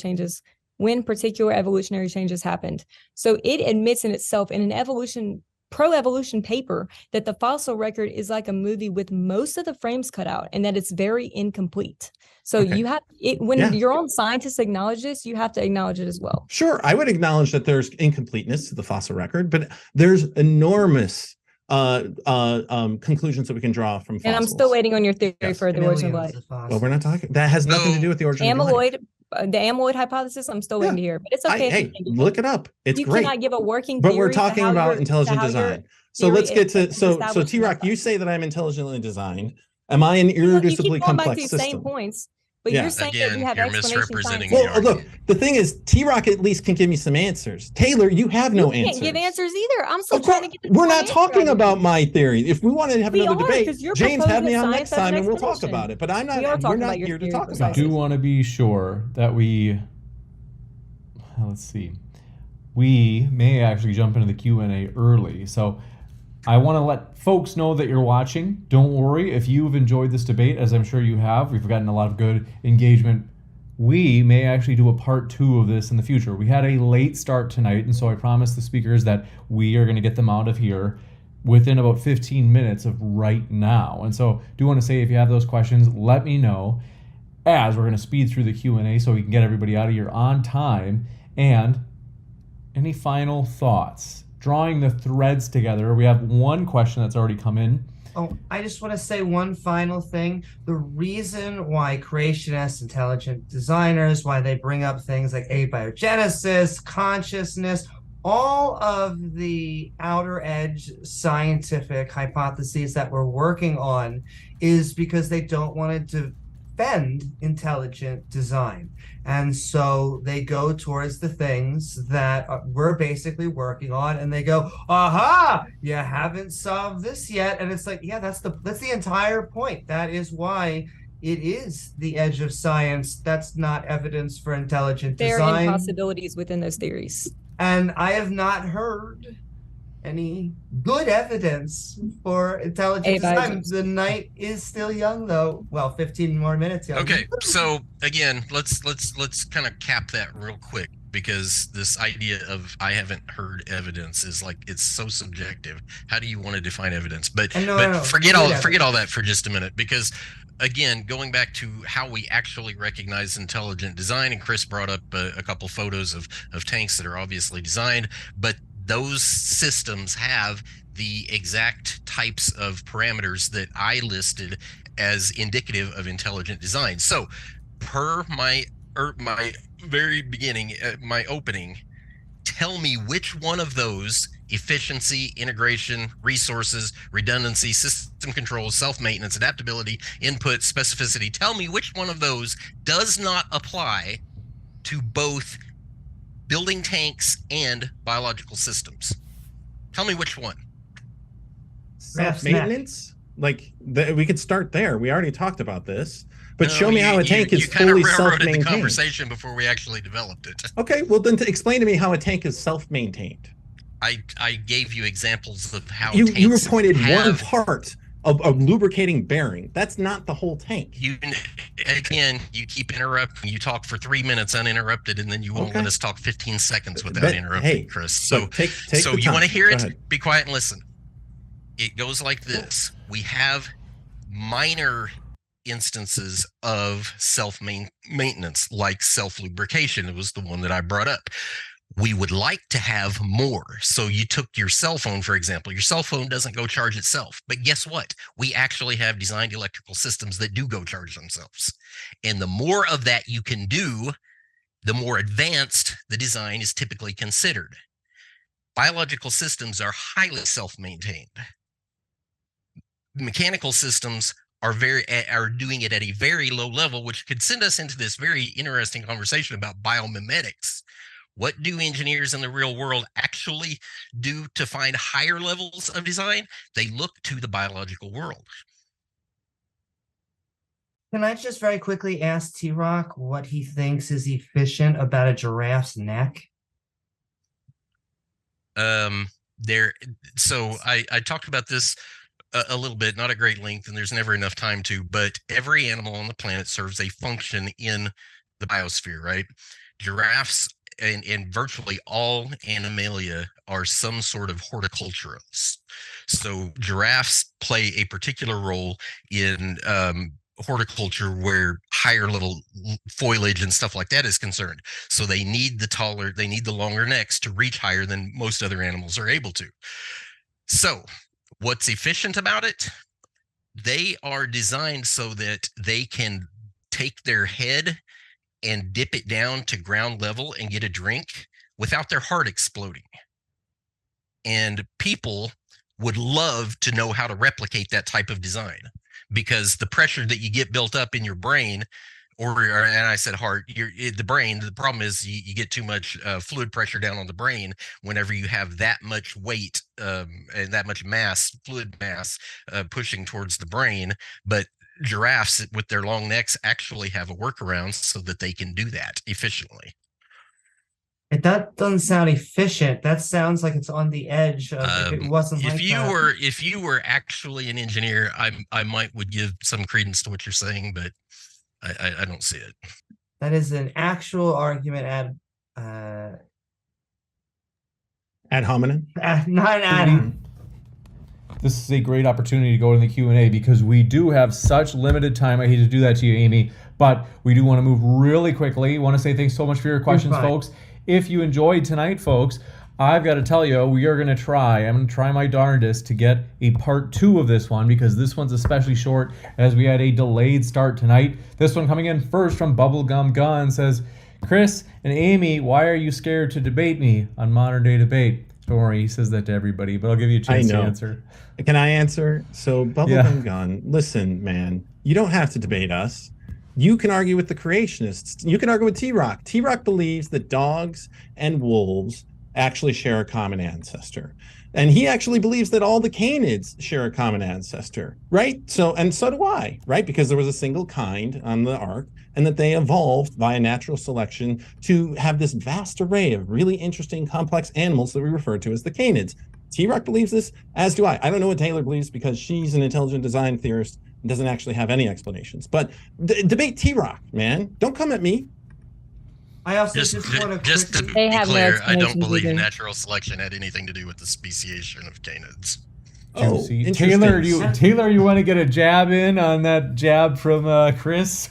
changes happened. So it admits in itself in an pro-evolution paper that the fossil record is like a movie with most of the frames cut out and that it's very incomplete. So you have it when your own scientists acknowledge this, you have to acknowledge it as well. Sure, I would acknowledge that there's incompleteness to the fossil record, but there's enormous conclusions that we can draw from fossils. And I'm still waiting on your theory for the origin of life. Well, we're not talking. That has nothing to do with the origin of life. The amyloid hypothesis, I'm still waiting to hear, but it's okay. Hey, look it up. It's great. You cannot give a working but theory. We're talking about intelligent design. So let's get to so T-Rock. You say that I'm intelligently designed. Am I an irreducibly complex system? Same points. But you're saying that you have misrepresenting the Well, look, the thing is, T-Rock at least can give me some answers. Taylor, you have no answers. You can't give answers either. I'm still trying to get. We're not talking about my theory. If we want to have another debate, James, have me on next time and we'll talk about it. But I'm not. We're not here to talk about it. I do want to be sure that we. Let's see. We may actually jump into the Q&A early. So I want to let folks know that you're watching. Don't worry if you've enjoyed this debate, as I'm sure you have. We've gotten a lot of good engagement. We may actually do a part 2 of this in the future. We had a late start tonight, and so I promised the speakers that we are going to get them out of here within about 15 minutes of right now. And so do want to say, if you have those questions, let me know, as we're going to speed through the Q&A so we can get everybody out of here on time. And any final thoughts? Drawing the threads together, we have one question that's already come in. Oh, I just want to say one final thing. The reason why creationists, intelligent designers, why they bring up things like abiogenesis, consciousness, all of the outer edge scientific hypotheses that we're working on is because they don't want to defend intelligent design. And so they go towards the things that we're basically working on, and they go, aha, you haven't solved this yet. And it's like, yeah, that's the entire point. That is why it is the edge of science. That's not evidence for intelligent There design. are impossibilities within those theories. And I have not heard any good evidence for intelligent design. The night is still young, though. Well, 15 more minutes. Young. Okay, so again, let's kind of cap that real quick, because this idea of I haven't heard evidence is like, it's so subjective. How do you want to define evidence? But forget all that for just a minute, because again, going back to how we actually recognize intelligent design, and Chris brought up a couple photos of tanks that are obviously designed, but those systems have the exact types of parameters that I listed as indicative of intelligent design. So per my very beginning, my opening, tell me which one of those: efficiency, integration, resources, redundancy, system control, self-maintenance, adaptability, input, specificity, tell me which one of those does not apply to both building tanks and biological systems. Tell me which one. Self-maintenance? Like, we could start there. We already talked about this. But show me how a tank is fully self-maintained. The conversation before we actually developed it. Okay, well then explain to me how a tank is self-maintained. I gave you examples of how you were pointed one part of a lubricating bearing. That's not the whole tank. You keep interrupting. You talk for 3 minutes uninterrupted, and then you won't let us talk 15 seconds without interrupting, Chris. So so you want to hear it? Be quiet and listen. It goes like this. We have minor instances of self-maintenance, like self-lubrication. It was the one that I brought up. We would like to have more. So you took your cell phone, for example. Your cell phone doesn't go charge itself. But guess what? We actually have designed electrical systems that do go charge themselves. And the more of that you can do, the more advanced the design is typically considered. Biological systems are highly self-maintained. Mechanical systems are doing it at a very low level, which could send us into this very interesting conversation about biomimetics. What do engineers in the real world actually do to find higher levels of design? They look to the biological world. Can I just very quickly ask TROCK what he thinks is efficient about a giraffe's neck? So I talked about this a little bit, not at great length, and there's never enough time to, but every animal on the planet serves a function in the biosphere, right? Giraffes and virtually all animalia are some sort of horticulturists. So giraffes play a particular role in horticulture where higher level foliage and stuff like that is concerned. So they need the longer necks to reach higher than most other animals are able to. So what's efficient about it? They are designed so that they can take their head and dip it down to ground level and get a drink without their heart exploding. And people would love to know how to replicate that type of design, because the pressure that you get built up in your brain, and I said heart, the brain, the problem is you get too much fluid pressure down on the brain whenever you have that much weight and that much fluid mass pushing towards the brain. But giraffes with their long necks actually have a workaround so that they can do that efficiently. That doesn't sound efficient. That sounds like it's on the edge of if it wasn't like that. If you were actually an engineer, I would give some credence to what you're saying, but I don't see it. That is an actual argument ad hominem. Not ad. This is a great opportunity to go in the Q&A because we do have such limited time. I hate to do that to you, Amy, but we do want to move really quickly. I want to say thanks so much for your questions, folks. If you enjoyed tonight, folks, I've got to tell you, I'm going to try my darndest to get a part 2 of this one, because this one's especially short as we had a delayed start tonight. This one coming in first from Bubblegum Gun says, Chris and Amy, why are you scared to debate me on Modern Day Debate? Don't worry, he says that to everybody, but I'll give you a chance to know. answer. Can I answer? So, Yeah. Bubblegum Gun, listen, man, you don't have to debate us. You can argue with the creationists. You can argue with T-Rock. T-Rock believes that dogs and wolves actually share a common ancestor. And he actually believes that all the canids share a common ancestor, right? So, and so do I, right? Because there was a single kind on the ark, and that they evolved via natural selection to have this vast array of really interesting, complex animals that we refer to as the canids. T-Rock believes this, as do I. I don't know what Taylor believes because she's an intelligent design theorist and doesn't actually have any explanations. But debate T-Rock, man. Don't come at me. I also Just want to to They be have no clear, I don't explanations believe either. natural selection had anything to do with the speciation of canids. Oh, Juicy. interesting. Taylor, you want to get a jab in on that jab from Chris?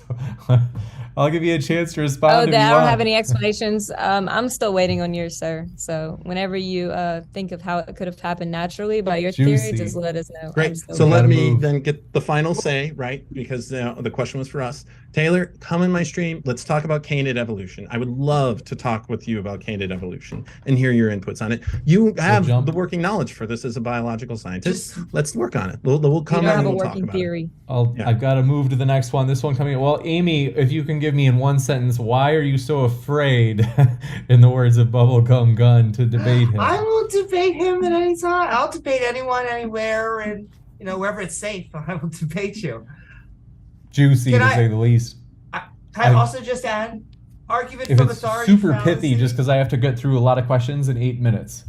I'll give you a chance to respond. Oh, if that you I don't want. have any explanations. I'm still waiting on yours, sir. So whenever you think of how it could have happened naturally by your Juicy. theory, just let us know. I'm Great. still So We let gotta me move. then get the final say, right? Because the question was for us. Taylor, come in my stream. Let's talk about canid evolution. I would love to talk with you about canid evolution and hear your inputs on it. You have jump. the working knowledge for this as a biological scientist. Just- Let's work on it. We'll You come don't in have and a we'll talk working about it. theory. Yeah. I've got to move to the next one. This one coming in. Well, Amy, if you can give me in one sentence, why are you so afraid, in the words of Bubblegum Gun, to debate him? I will debate him at any time. I'll debate anyone, anywhere, and wherever it's safe. I will debate you. Juicy, Can to I- say the least. Can I also just add argument If from it's authority super fallacy? pithy, just because I have to get through a lot of questions in 8 minutes.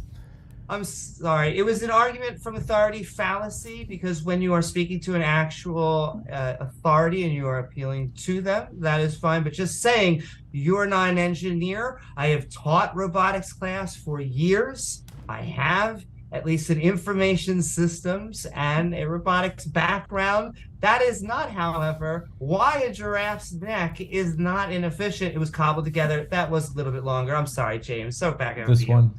I'm sorry. It was an argument from authority fallacy because when you are speaking to an actual authority and you are appealing to them, that is fine. But just saying you're not an engineer. I have taught robotics class for years. I have at least an information systems and a robotics background. That is not, however, why a giraffe's neck is not inefficient. It was cobbled together. That was a little bit longer. I'm sorry, James. So back over This to you. one.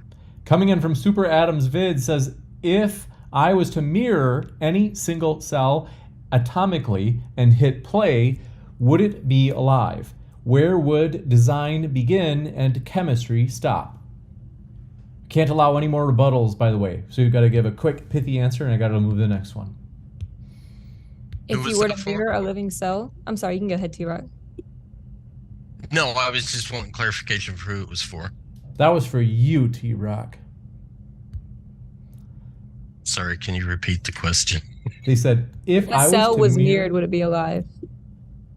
Coming in from Super Adams Vid says, if I was to mirror any single cell atomically and hit play, would it be alive? Where would design begin and chemistry stop? Can't allow any more rebuttals, by the way. So you've got to give a quick, pithy answer, and I got to move to the next one. Who If was you were that to for? mirror a living cell, I'm sorry, you can go ahead, T-Rock. No, I was just wanting clarification for who it was for. That was for you, T-Rock. Sorry, can you repeat the question? They said, if If I a cell was was to mirror mirrored, would it be alive?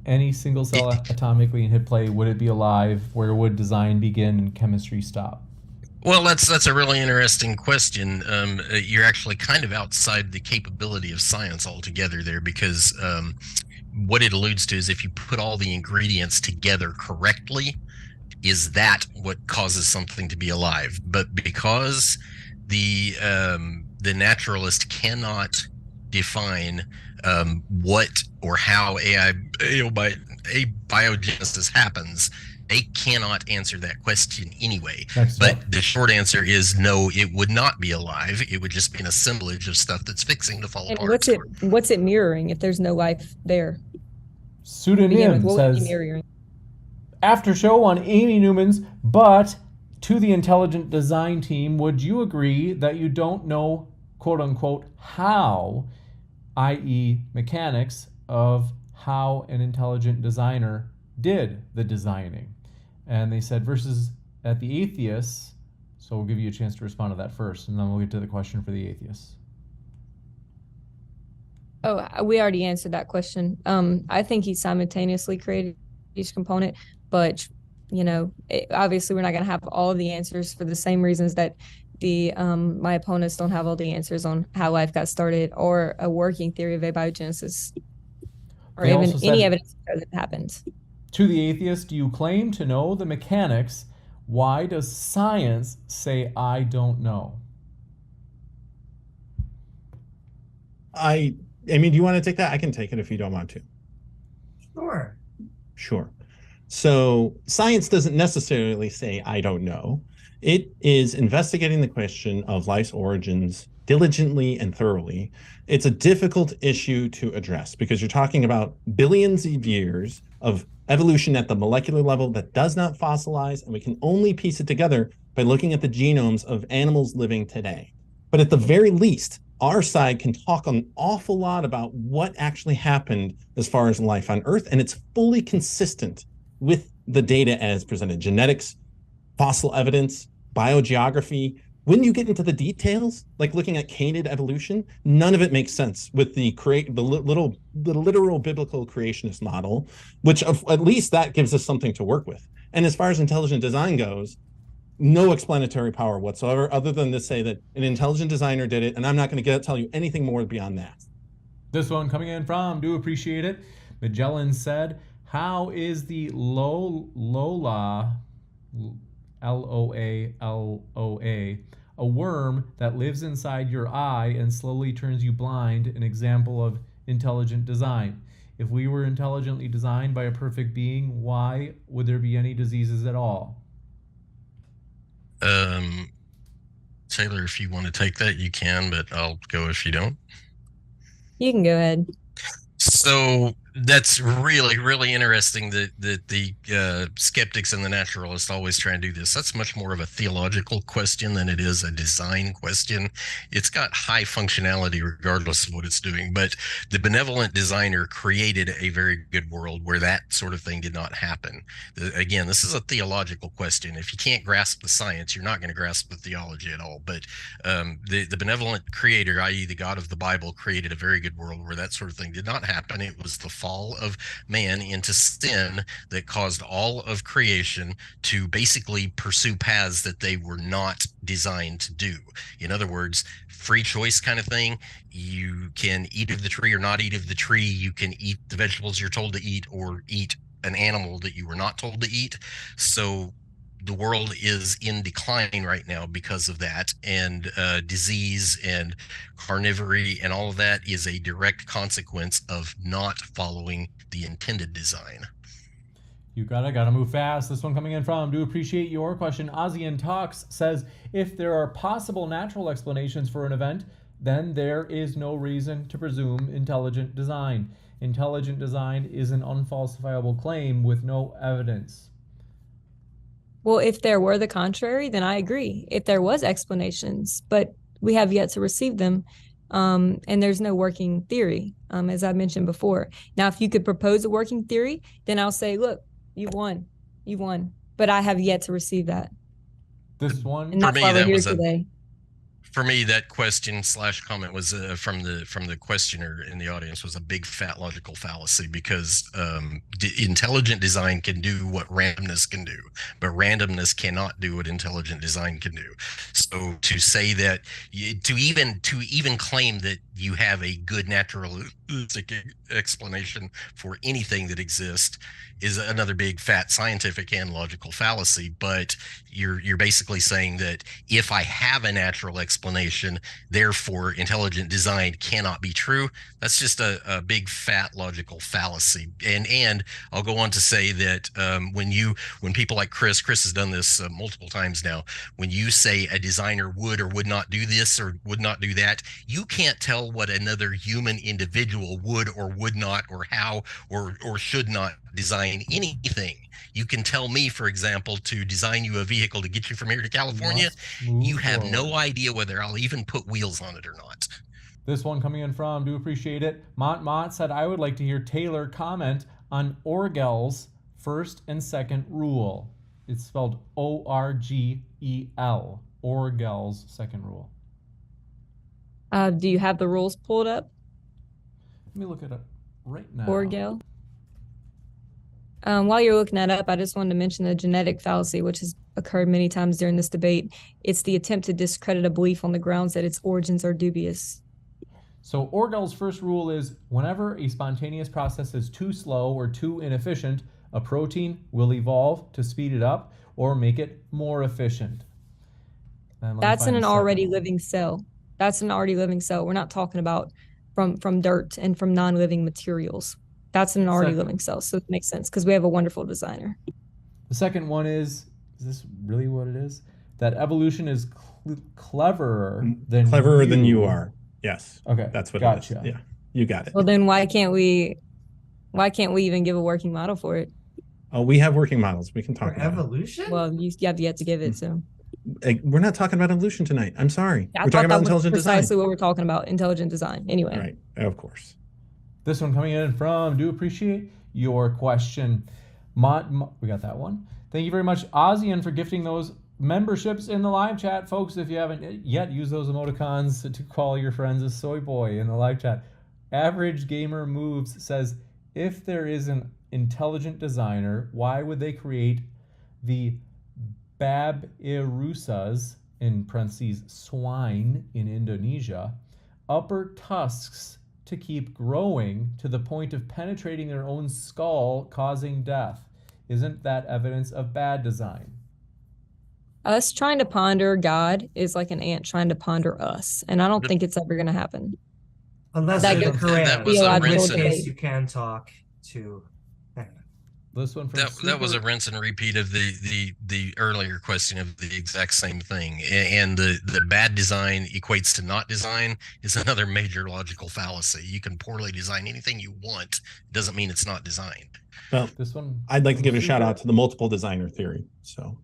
any single cell atomically and hit play, would it be alive? Where would design begin and chemistry stop? Well, that's a really interesting question. You're actually kind of outside the capability of science altogether there, because what it alludes to is if you put all the ingredients together correctly, is that what causes something to be alive? But because the naturalist cannot define what or how abiogenesis happens, they cannot answer that question anyway. Next But up. the short answer is no, it would not be alive. It would just be an assemblage of stuff that's fixing to fall And apart. what's it mirroring if there's no life there? Begin with, Pseudonym what would it be says, mirroring? after show on Amy Newman's, but to the intelligent design team, would you agree that you don't know, quote unquote, how, i.e., mechanics of how an intelligent designer did the designing? And they said, versus at the atheists. So we'll give you a chance to respond to that first, and then we'll get to the question for the atheists. Oh, we already answered that question. I think he simultaneously created each component, but obviously we're not going to have all of the answers for the same reasons that my opponents don't have all the answers on how life got started or a working theory of abiogenesis or They even also any said- evidence that it happened. To the atheist, do you claim to know the mechanics? Why does science say I don't know? Amy, do you want to take that? I can take it if you don't want to. Sure. Sure. So science doesn't necessarily say, I don't know. It is investigating the question of life's origins diligently and thoroughly. It's a difficult issue to address because you're talking about billions of years of evolution at the molecular level that does not fossilize, and we can only piece it together by looking at the genomes of animals living today. But at the very least, our side can talk an awful lot about what actually happened as far as life on Earth, and it's fully consistent with the data as presented. Genetics, fossil evidence, biogeography. When you get into the details, like looking at canid evolution, none of it makes sense with the literal biblical creationist model, which at least that gives us something to work with. And as far as intelligent design goes, no explanatory power whatsoever, other than to say that an intelligent designer did it, and I'm not going to tell you anything more beyond that. This one coming in from, do appreciate it. Magellan said, how is the Lola, Loala, a worm that lives inside your eye and slowly turns you blind, an example of intelligent design? If we were intelligently designed by a perfect being, why would there be any diseases at all? Taylor, if you want to take that, you can, but I'll go if you don't. You can go ahead. So that's really, really interesting that the skeptics and the naturalists always try and do this. That's much more of a theological question than it is a design question. It's got high functionality regardless of what it's doing, but the benevolent designer created a very good world where that sort of thing did not happen. Again, this is a theological question. If you can't grasp the science, you're not going to grasp the theology at all. But the benevolent creator, i.e. the God of the Bible, created a very good world where that sort of thing did not happen. It was the fall of man into sin that caused all of creation to basically pursue paths that they were not designed to do. In other words, free choice kind of thing. You can eat of the tree or not eat of the tree. You can eat the vegetables you're told to eat or eat an animal that you were not told to eat. So the world is in decline right now because of that, and disease and carnivory and all of that is a direct consequence of not following the intended design. You gotta move fast. This one coming in from, do appreciate your question. ASEAN Talks says, if there are possible natural explanations for an event, then there is no reason to presume intelligent design. Intelligent design is an unfalsifiable claim with no evidence. Well, if there were the contrary, then I agree. If there was explanations, but we have yet to receive them, and there's no working theory, as I mentioned before. Now, if you could propose a working theory, then I'll say, look, you won. But I have yet to receive that. This one, and that's why we're here today. For me, that question / comment was from the questioner in the audience was a big fat logical fallacy, because intelligent design can do what randomness can do, but randomness cannot do what intelligent design can do. So to say that, to even claim that you have a good naturalistic explanation for anything that exists is another big fat scientific and logical fallacy. But you're basically saying that if I have a natural explanation, therefore intelligent design cannot be true. That's just a big fat logical fallacy. And I'll go on to say that when people like Chris has done this multiple times now, when you say a designer would or would not do this or would not do that, you can't tell what another human individual would or would not, or how or should not design anything. You can tell me, for example, to design you a vehicle to get you from here to California. You have no idea whether I'll even put wheels on it or not. This one coming in from, do appreciate it. Mont said, I would like to hear Taylor comment on Orgel's first and second rule. It's spelled O-R-G-E-L. Orgel's second rule. Do you have the rules pulled up? Let me look it up right now. Orgel. While you're looking that up, I just wanted to mention the genetic fallacy, which has occurred many times during this debate. It's the attempt to discredit a belief on the grounds that its origins are dubious. So Orgel's first rule is, whenever a spontaneous process is too slow or too inefficient, a protein will evolve to speed it up or make it more efficient. That's in an already living cell. That's an already living cell. We're not talking about from dirt and from non-living materials. That's an already living cell, so it makes sense because we have a wonderful designer. The second one is this really what it is? That evolution is cleverer than you are. Yes. Okay. That's what gotcha. It is. Yeah. You got it. Well, then why can't we even give a working model for it? Oh, we have working models. We can talk For about evolution? Well, you have yet to give it, so. We're not talking about evolution tonight. I'm sorry. I We're thought talking that about was intelligent design. precisely what we're talking about, intelligent design. Anyway. Right. Of course. This one coming in from, do appreciate your question. We got that one. Thank you very much, Ozian, for gifting those memberships in the live chat. Folks, if you haven't yet used those emoticons to call your friends a soy boy in the live chat. Average Gamer Moves says, if there is an intelligent designer, why would they create the Babirusas, in parentheses, swine in Indonesia, upper tusks to keep growing to the point of penetrating their own skull, causing death? Isn't that evidence of bad design? Us trying to ponder God is like an ant trying to ponder us, and I don't think it's ever going to happen. Unless That you're goes correct. that was a theological rinse In and, case debate. you can talk to. This one from that was a rinse and repeat of the earlier question of the exact same thing. And the bad design equates to not design is another major logical fallacy. You can poorly design anything you want. Doesn't mean it's not designed. Well, This one. I'd like to give a Super- shout out to the multiple designer theory. So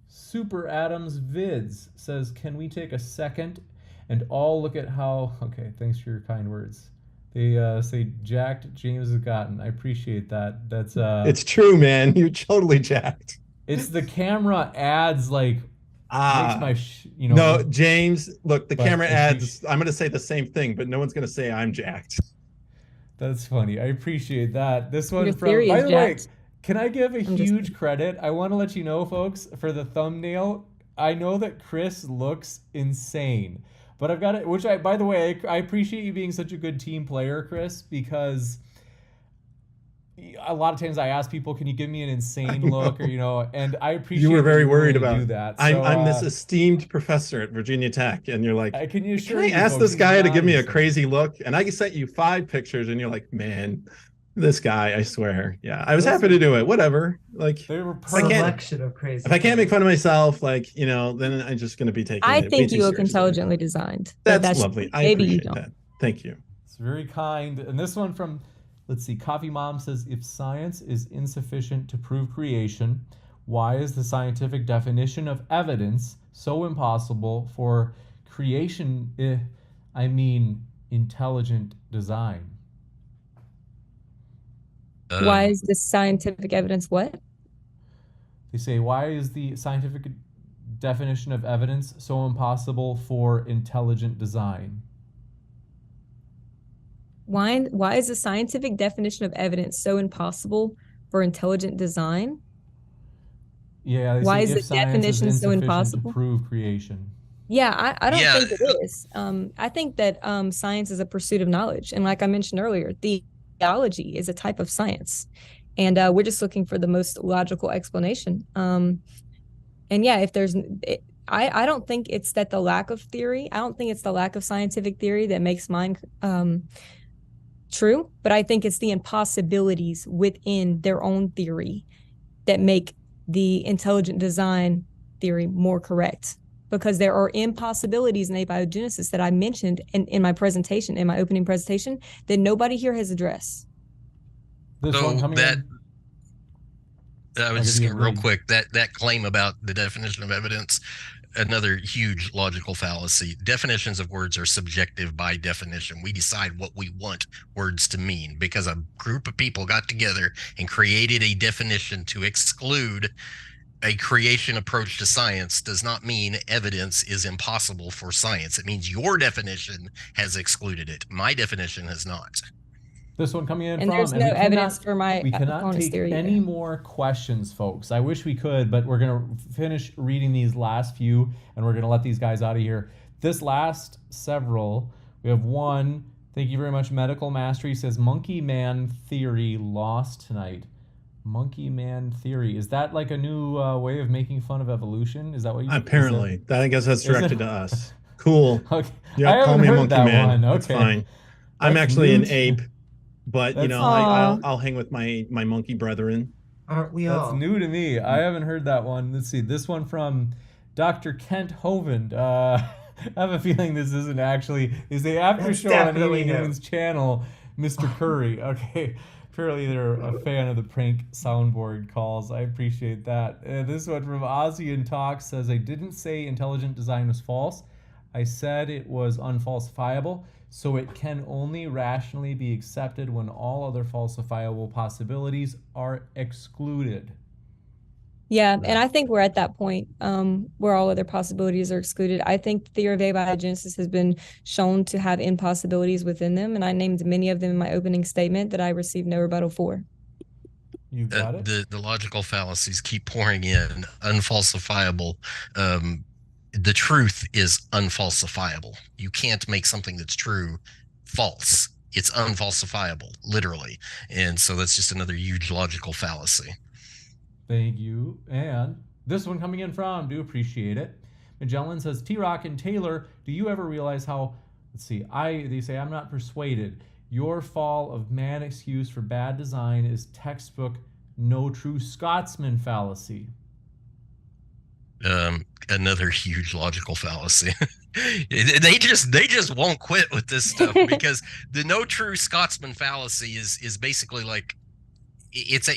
Super Adams Vids says, can we take a second and all look at how, okay, thanks for your kind words. They say jacked James has gotten. I appreciate that. That's it's true, man. You're totally jacked. it's the camera adds like makes my No, James, look, the But camera I adds, I'm going to say the same thing, but no one's going to say I'm jacked. That's funny. I appreciate that. This one Your from, theory by is the way, jacked. can I give a I'm just huge credit? I want to let you know, folks, for the thumbnail. I know that Chris looks insane, but I've got it, which by the way, I appreciate you being such a good team player, Chris, because a lot of times I ask people, can you give me an insane look, or, and I appreciate You were very that worried willing to about do that. I'm So, this esteemed professor at Virginia Tech, and you're like, can you assure can I you ask folks this he's guy to not give me a insane? crazy look? And I sent you 5 pictures, and you're like, man, this guy, I swear. Yeah, I was happy to do it. Whatever. Like, They were I can't- Selection of crazy. if I can't make things. fun of myself, like, then I'm just going to be taking I it way think too you look seriously. intelligently designed. but That's lovely. I maybe you appreciate don't. that. Thank you. It's very kind. And this one from, let's see, Coffee Mom says, if science is insufficient to prove creation, why is the scientific definition of evidence so impossible for creation, intelligent design? Why is this scientific evidence what? They say, why is the scientific definition of evidence so impossible for intelligent design? Why is the scientific definition of evidence so impossible for intelligent design? Yeah, they Why say is if the science definition is so insufficient impossible? to prove creation. Yeah, I don't Yeah. think it is. I think that science is a pursuit of knowledge. And like I mentioned earlier, theology is a type of science. And we're just looking for the most logical explanation. And yeah, if there's, I don't think it's that the lack of theory, I don't think it's the lack of scientific theory that makes mine true, but I think it's the impossibilities within their own theory that make the intelligent design theory more correct. Because there are impossibilities in abiogenesis that I mentioned in my presentation, in my opening presentation, that nobody here has addressed. This So one coming that- in. I was I'll just give you going a real read. quick that claim about the definition of evidence, another huge logical fallacy. Definitions of words are subjective by definition. We decide what we want words to mean because a group of people got together and created a definition to exclude a creation approach to science does not mean evidence is impossible for science. It means your definition has excluded it. My definition has not. This one coming in And from, there's and no we cannot- evidence for my We cannot opponent's take theory any either. more questions, folks. I wish we could, but we're going to finish reading these last few, and we're going to let these guys out of here. This last several, we have one. Thank you very much, Medical Mastery says, Monkey Man Theory lost tonight. Monkey Man Theory. Is that like a new way of making fun of evolution? Is that what you Apparently. I guess that's is it- directed to us. Cool. Okay. Yeah, I call haven't me a heard monkey that man. one. That's Okay. fine. I'm That's actually new an to- ape, but That's- I'll hang with my monkey brethren. Aren't we That's all? new to me. I haven't heard that one. Let's see. This one from Dr. Kent Hovind. I have a feeling this isn't actually is the after That's show on definitely Amy new. Newman's channel, Mr. Curry. Okay. Apparently they're a fan of the prank soundboard calls. I appreciate that. This one from Ozzy and Talk says, I didn't say intelligent design was false. I said it was unfalsifiable, so it can only rationally be accepted when all other falsifiable possibilities are excluded. Yeah, and I think we're at that point where all other possibilities are excluded. I think the theory of abiogenesis has been shown to have impossibilities within them, and I named many of them in my opening statement that I received no rebuttal for. You got it. The logical fallacies keep pouring in, unfalsifiable. The truth is unfalsifiable. You can't make something that's true false. It's unfalsifiable, literally. And so that's just another huge logical fallacy. Thank you. And this one coming in from, do appreciate it. Magellan says, T-Rock and Taylor, do you ever realize how, let's see, they say, I'm not persuaded. Your fall of man excuse for bad design is textbook no true Scotsman fallacy. Another huge logical fallacy. they just won't quit with this stuff because the no true Scotsman fallacy is basically like, it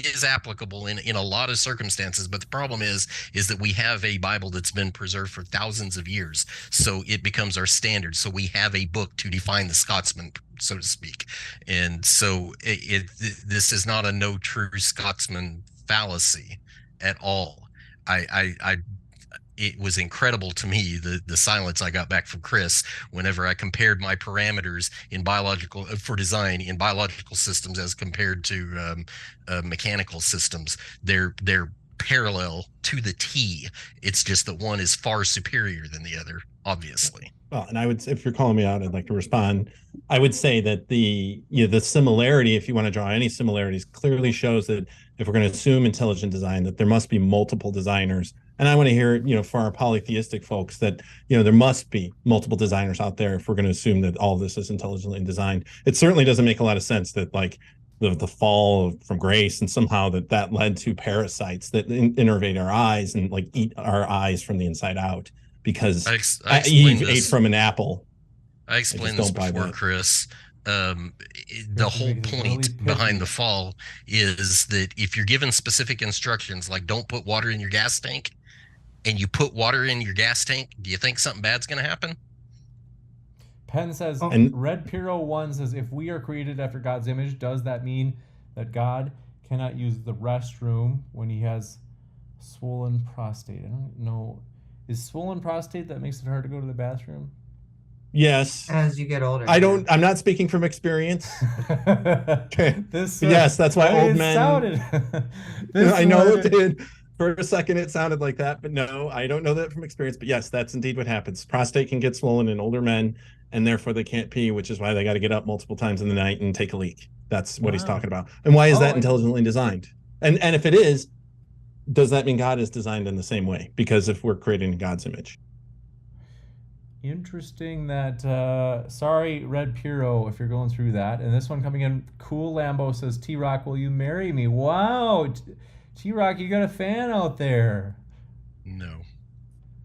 is applicable in a lot of circumstances, but the problem is that we have a Bible that's been preserved for thousands of years, so it becomes our standard. So we have a book to define the Scotsman, so to speak, and so this is not a no true Scotsman fallacy at all. It was incredible to me, the silence I got back from Chris whenever I compared my parameters in for design in biological systems as compared to mechanical systems. They're parallel to the T. It's just that one is far superior than the other, obviously. Well, and I would, if you're calling me out, I'd like to respond. I would say that the similarity, if you want to draw any similarities, clearly shows that if we're going to assume intelligent design, that there must be multiple designers. And I want to hear, for our polytheistic folks that, there must be multiple designers out there if we're going to assume that all this is intelligently designed. It certainly doesn't make a lot of sense that like the fall from grace and somehow that led to parasites that innervate our eyes and like eat our eyes from the inside out because Eve ate from an apple. I explained this before, Chris. The whole point behind the fall is that if you're given specific instructions, like don't put water in your gas tank, and you put water in your gas tank, do you think something bad's going to happen? Penn says, and Red Piro 1 says, if we are created after God's image, does that mean that God cannot use the restroom when he has swollen prostate? I don't know. Is swollen prostate that makes it hard to go to the bathroom? Yes. As you get older. I'm not speaking from experience. Okay. Yes, that's why old men. I know it did. For a second, it sounded like that, but no, I don't know that from experience. But yes, that's indeed what happens. Prostate can get swollen in older men, and therefore they can't pee, which is why they got to get up multiple times in the night and take a leak. That's what he's talking about. And why is that intelligently designed? And if it is, does that mean God is designed in the same way? Because if we're creating God's image. Interesting that, sorry, Red Piro, if you're going through that. And this one coming in, Cool Lambo says, T-Rock, will you marry me? Wow. T-Rock, you got a fan out there. No.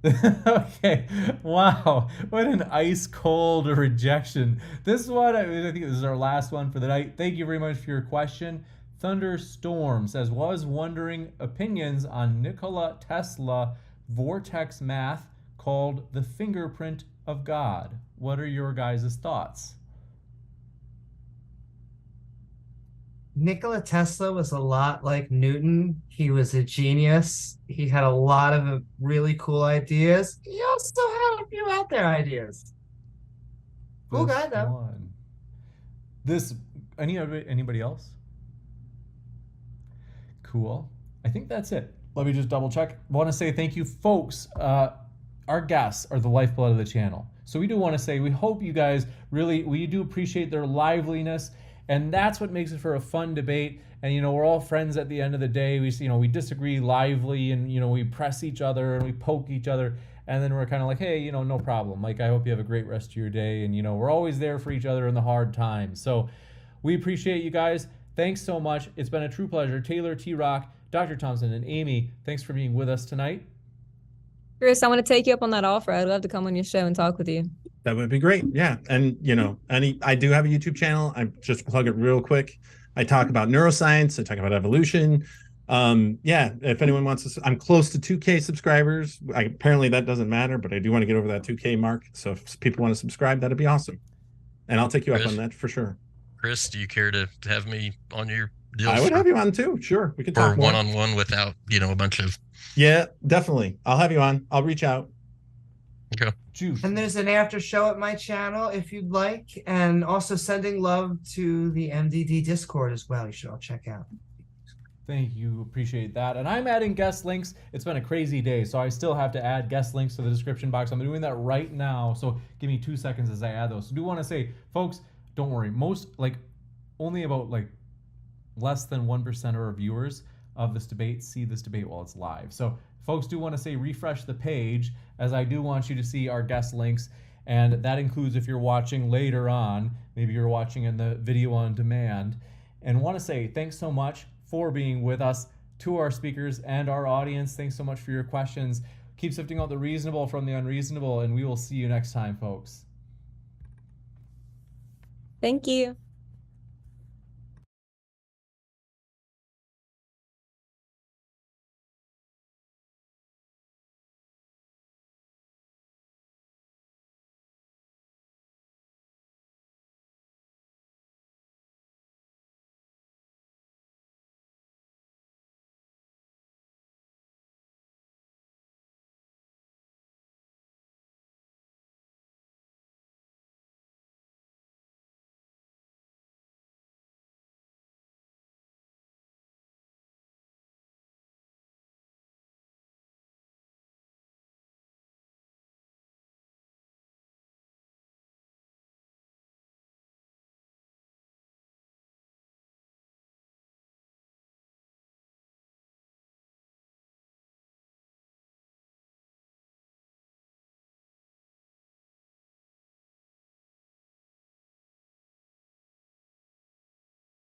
Okay. Wow. What an ice cold rejection. This one, I think this is our last one for the night. Thank you very much for your question. Thunderstorm says, was wondering opinions on Nikola Tesla vortex math called the fingerprint of God. What are your guys' thoughts? Nikola Tesla was a lot like Newton. He was a genius. He had a lot of really cool ideas. He also had a few out there ideas. Cool guy, though. Anybody else? Cool. I think that's it. Let me just double check. I want to say thank you, folks. Our guests are the lifeblood of the channel. So we do want to say we hope you guys we do appreciate their liveliness. And that's what makes it for a fun debate. And, we're all friends at the end of the day. We disagree lively and, we press each other and we poke each other. And then we're kind of like, hey, no problem. Like, I hope you have a great rest of your day. And, we're always there for each other in the hard times. So we appreciate you guys. Thanks so much. It's been a true pleasure. Taylor, T-Rock, Dr. Thompson, and Amy, thanks for being with us tonight. Chris, I want to take you up on that offer. I'd love to come on your show and talk with you. That would be great. Yeah. And, I do have a YouTube channel. I just plug it real quick. I talk about neuroscience. I talk about evolution. Yeah, if anyone wants to, I'm close to 2K subscribers. Apparently that doesn't matter, but I do want to get over that 2K mark. So if people want to subscribe, that'd be awesome. And I'll take you up on that for sure. Chris, do you care to have me on your deal? I would have you on too. Sure. We can talk more. One-on-one without, a bunch of. Yeah, definitely. I'll have you on. I'll reach out. Okay. Juice. And there's an after show at my channel if you'd like. And also sending love to the MDD Discord as well. You should all check out. Thank you. Appreciate that. And I'm adding guest links. It's been a crazy day, so I still have to add guest links to the description box. I'm doing that right now, so give me 2 seconds as I add those. So do want to say, folks, don't worry. Only about less than 1% of our viewers of this debate see this debate while it's live. So folks do want to say refresh the page, as I do want you to see our guest links. And that includes if you're watching later on, maybe you're watching in the video on demand. And want to say thanks so much for being with us, to our speakers and our audience. Thanks so much for your questions. Keep sifting out the reasonable from the unreasonable, and we will see you next time, folks. Thank you.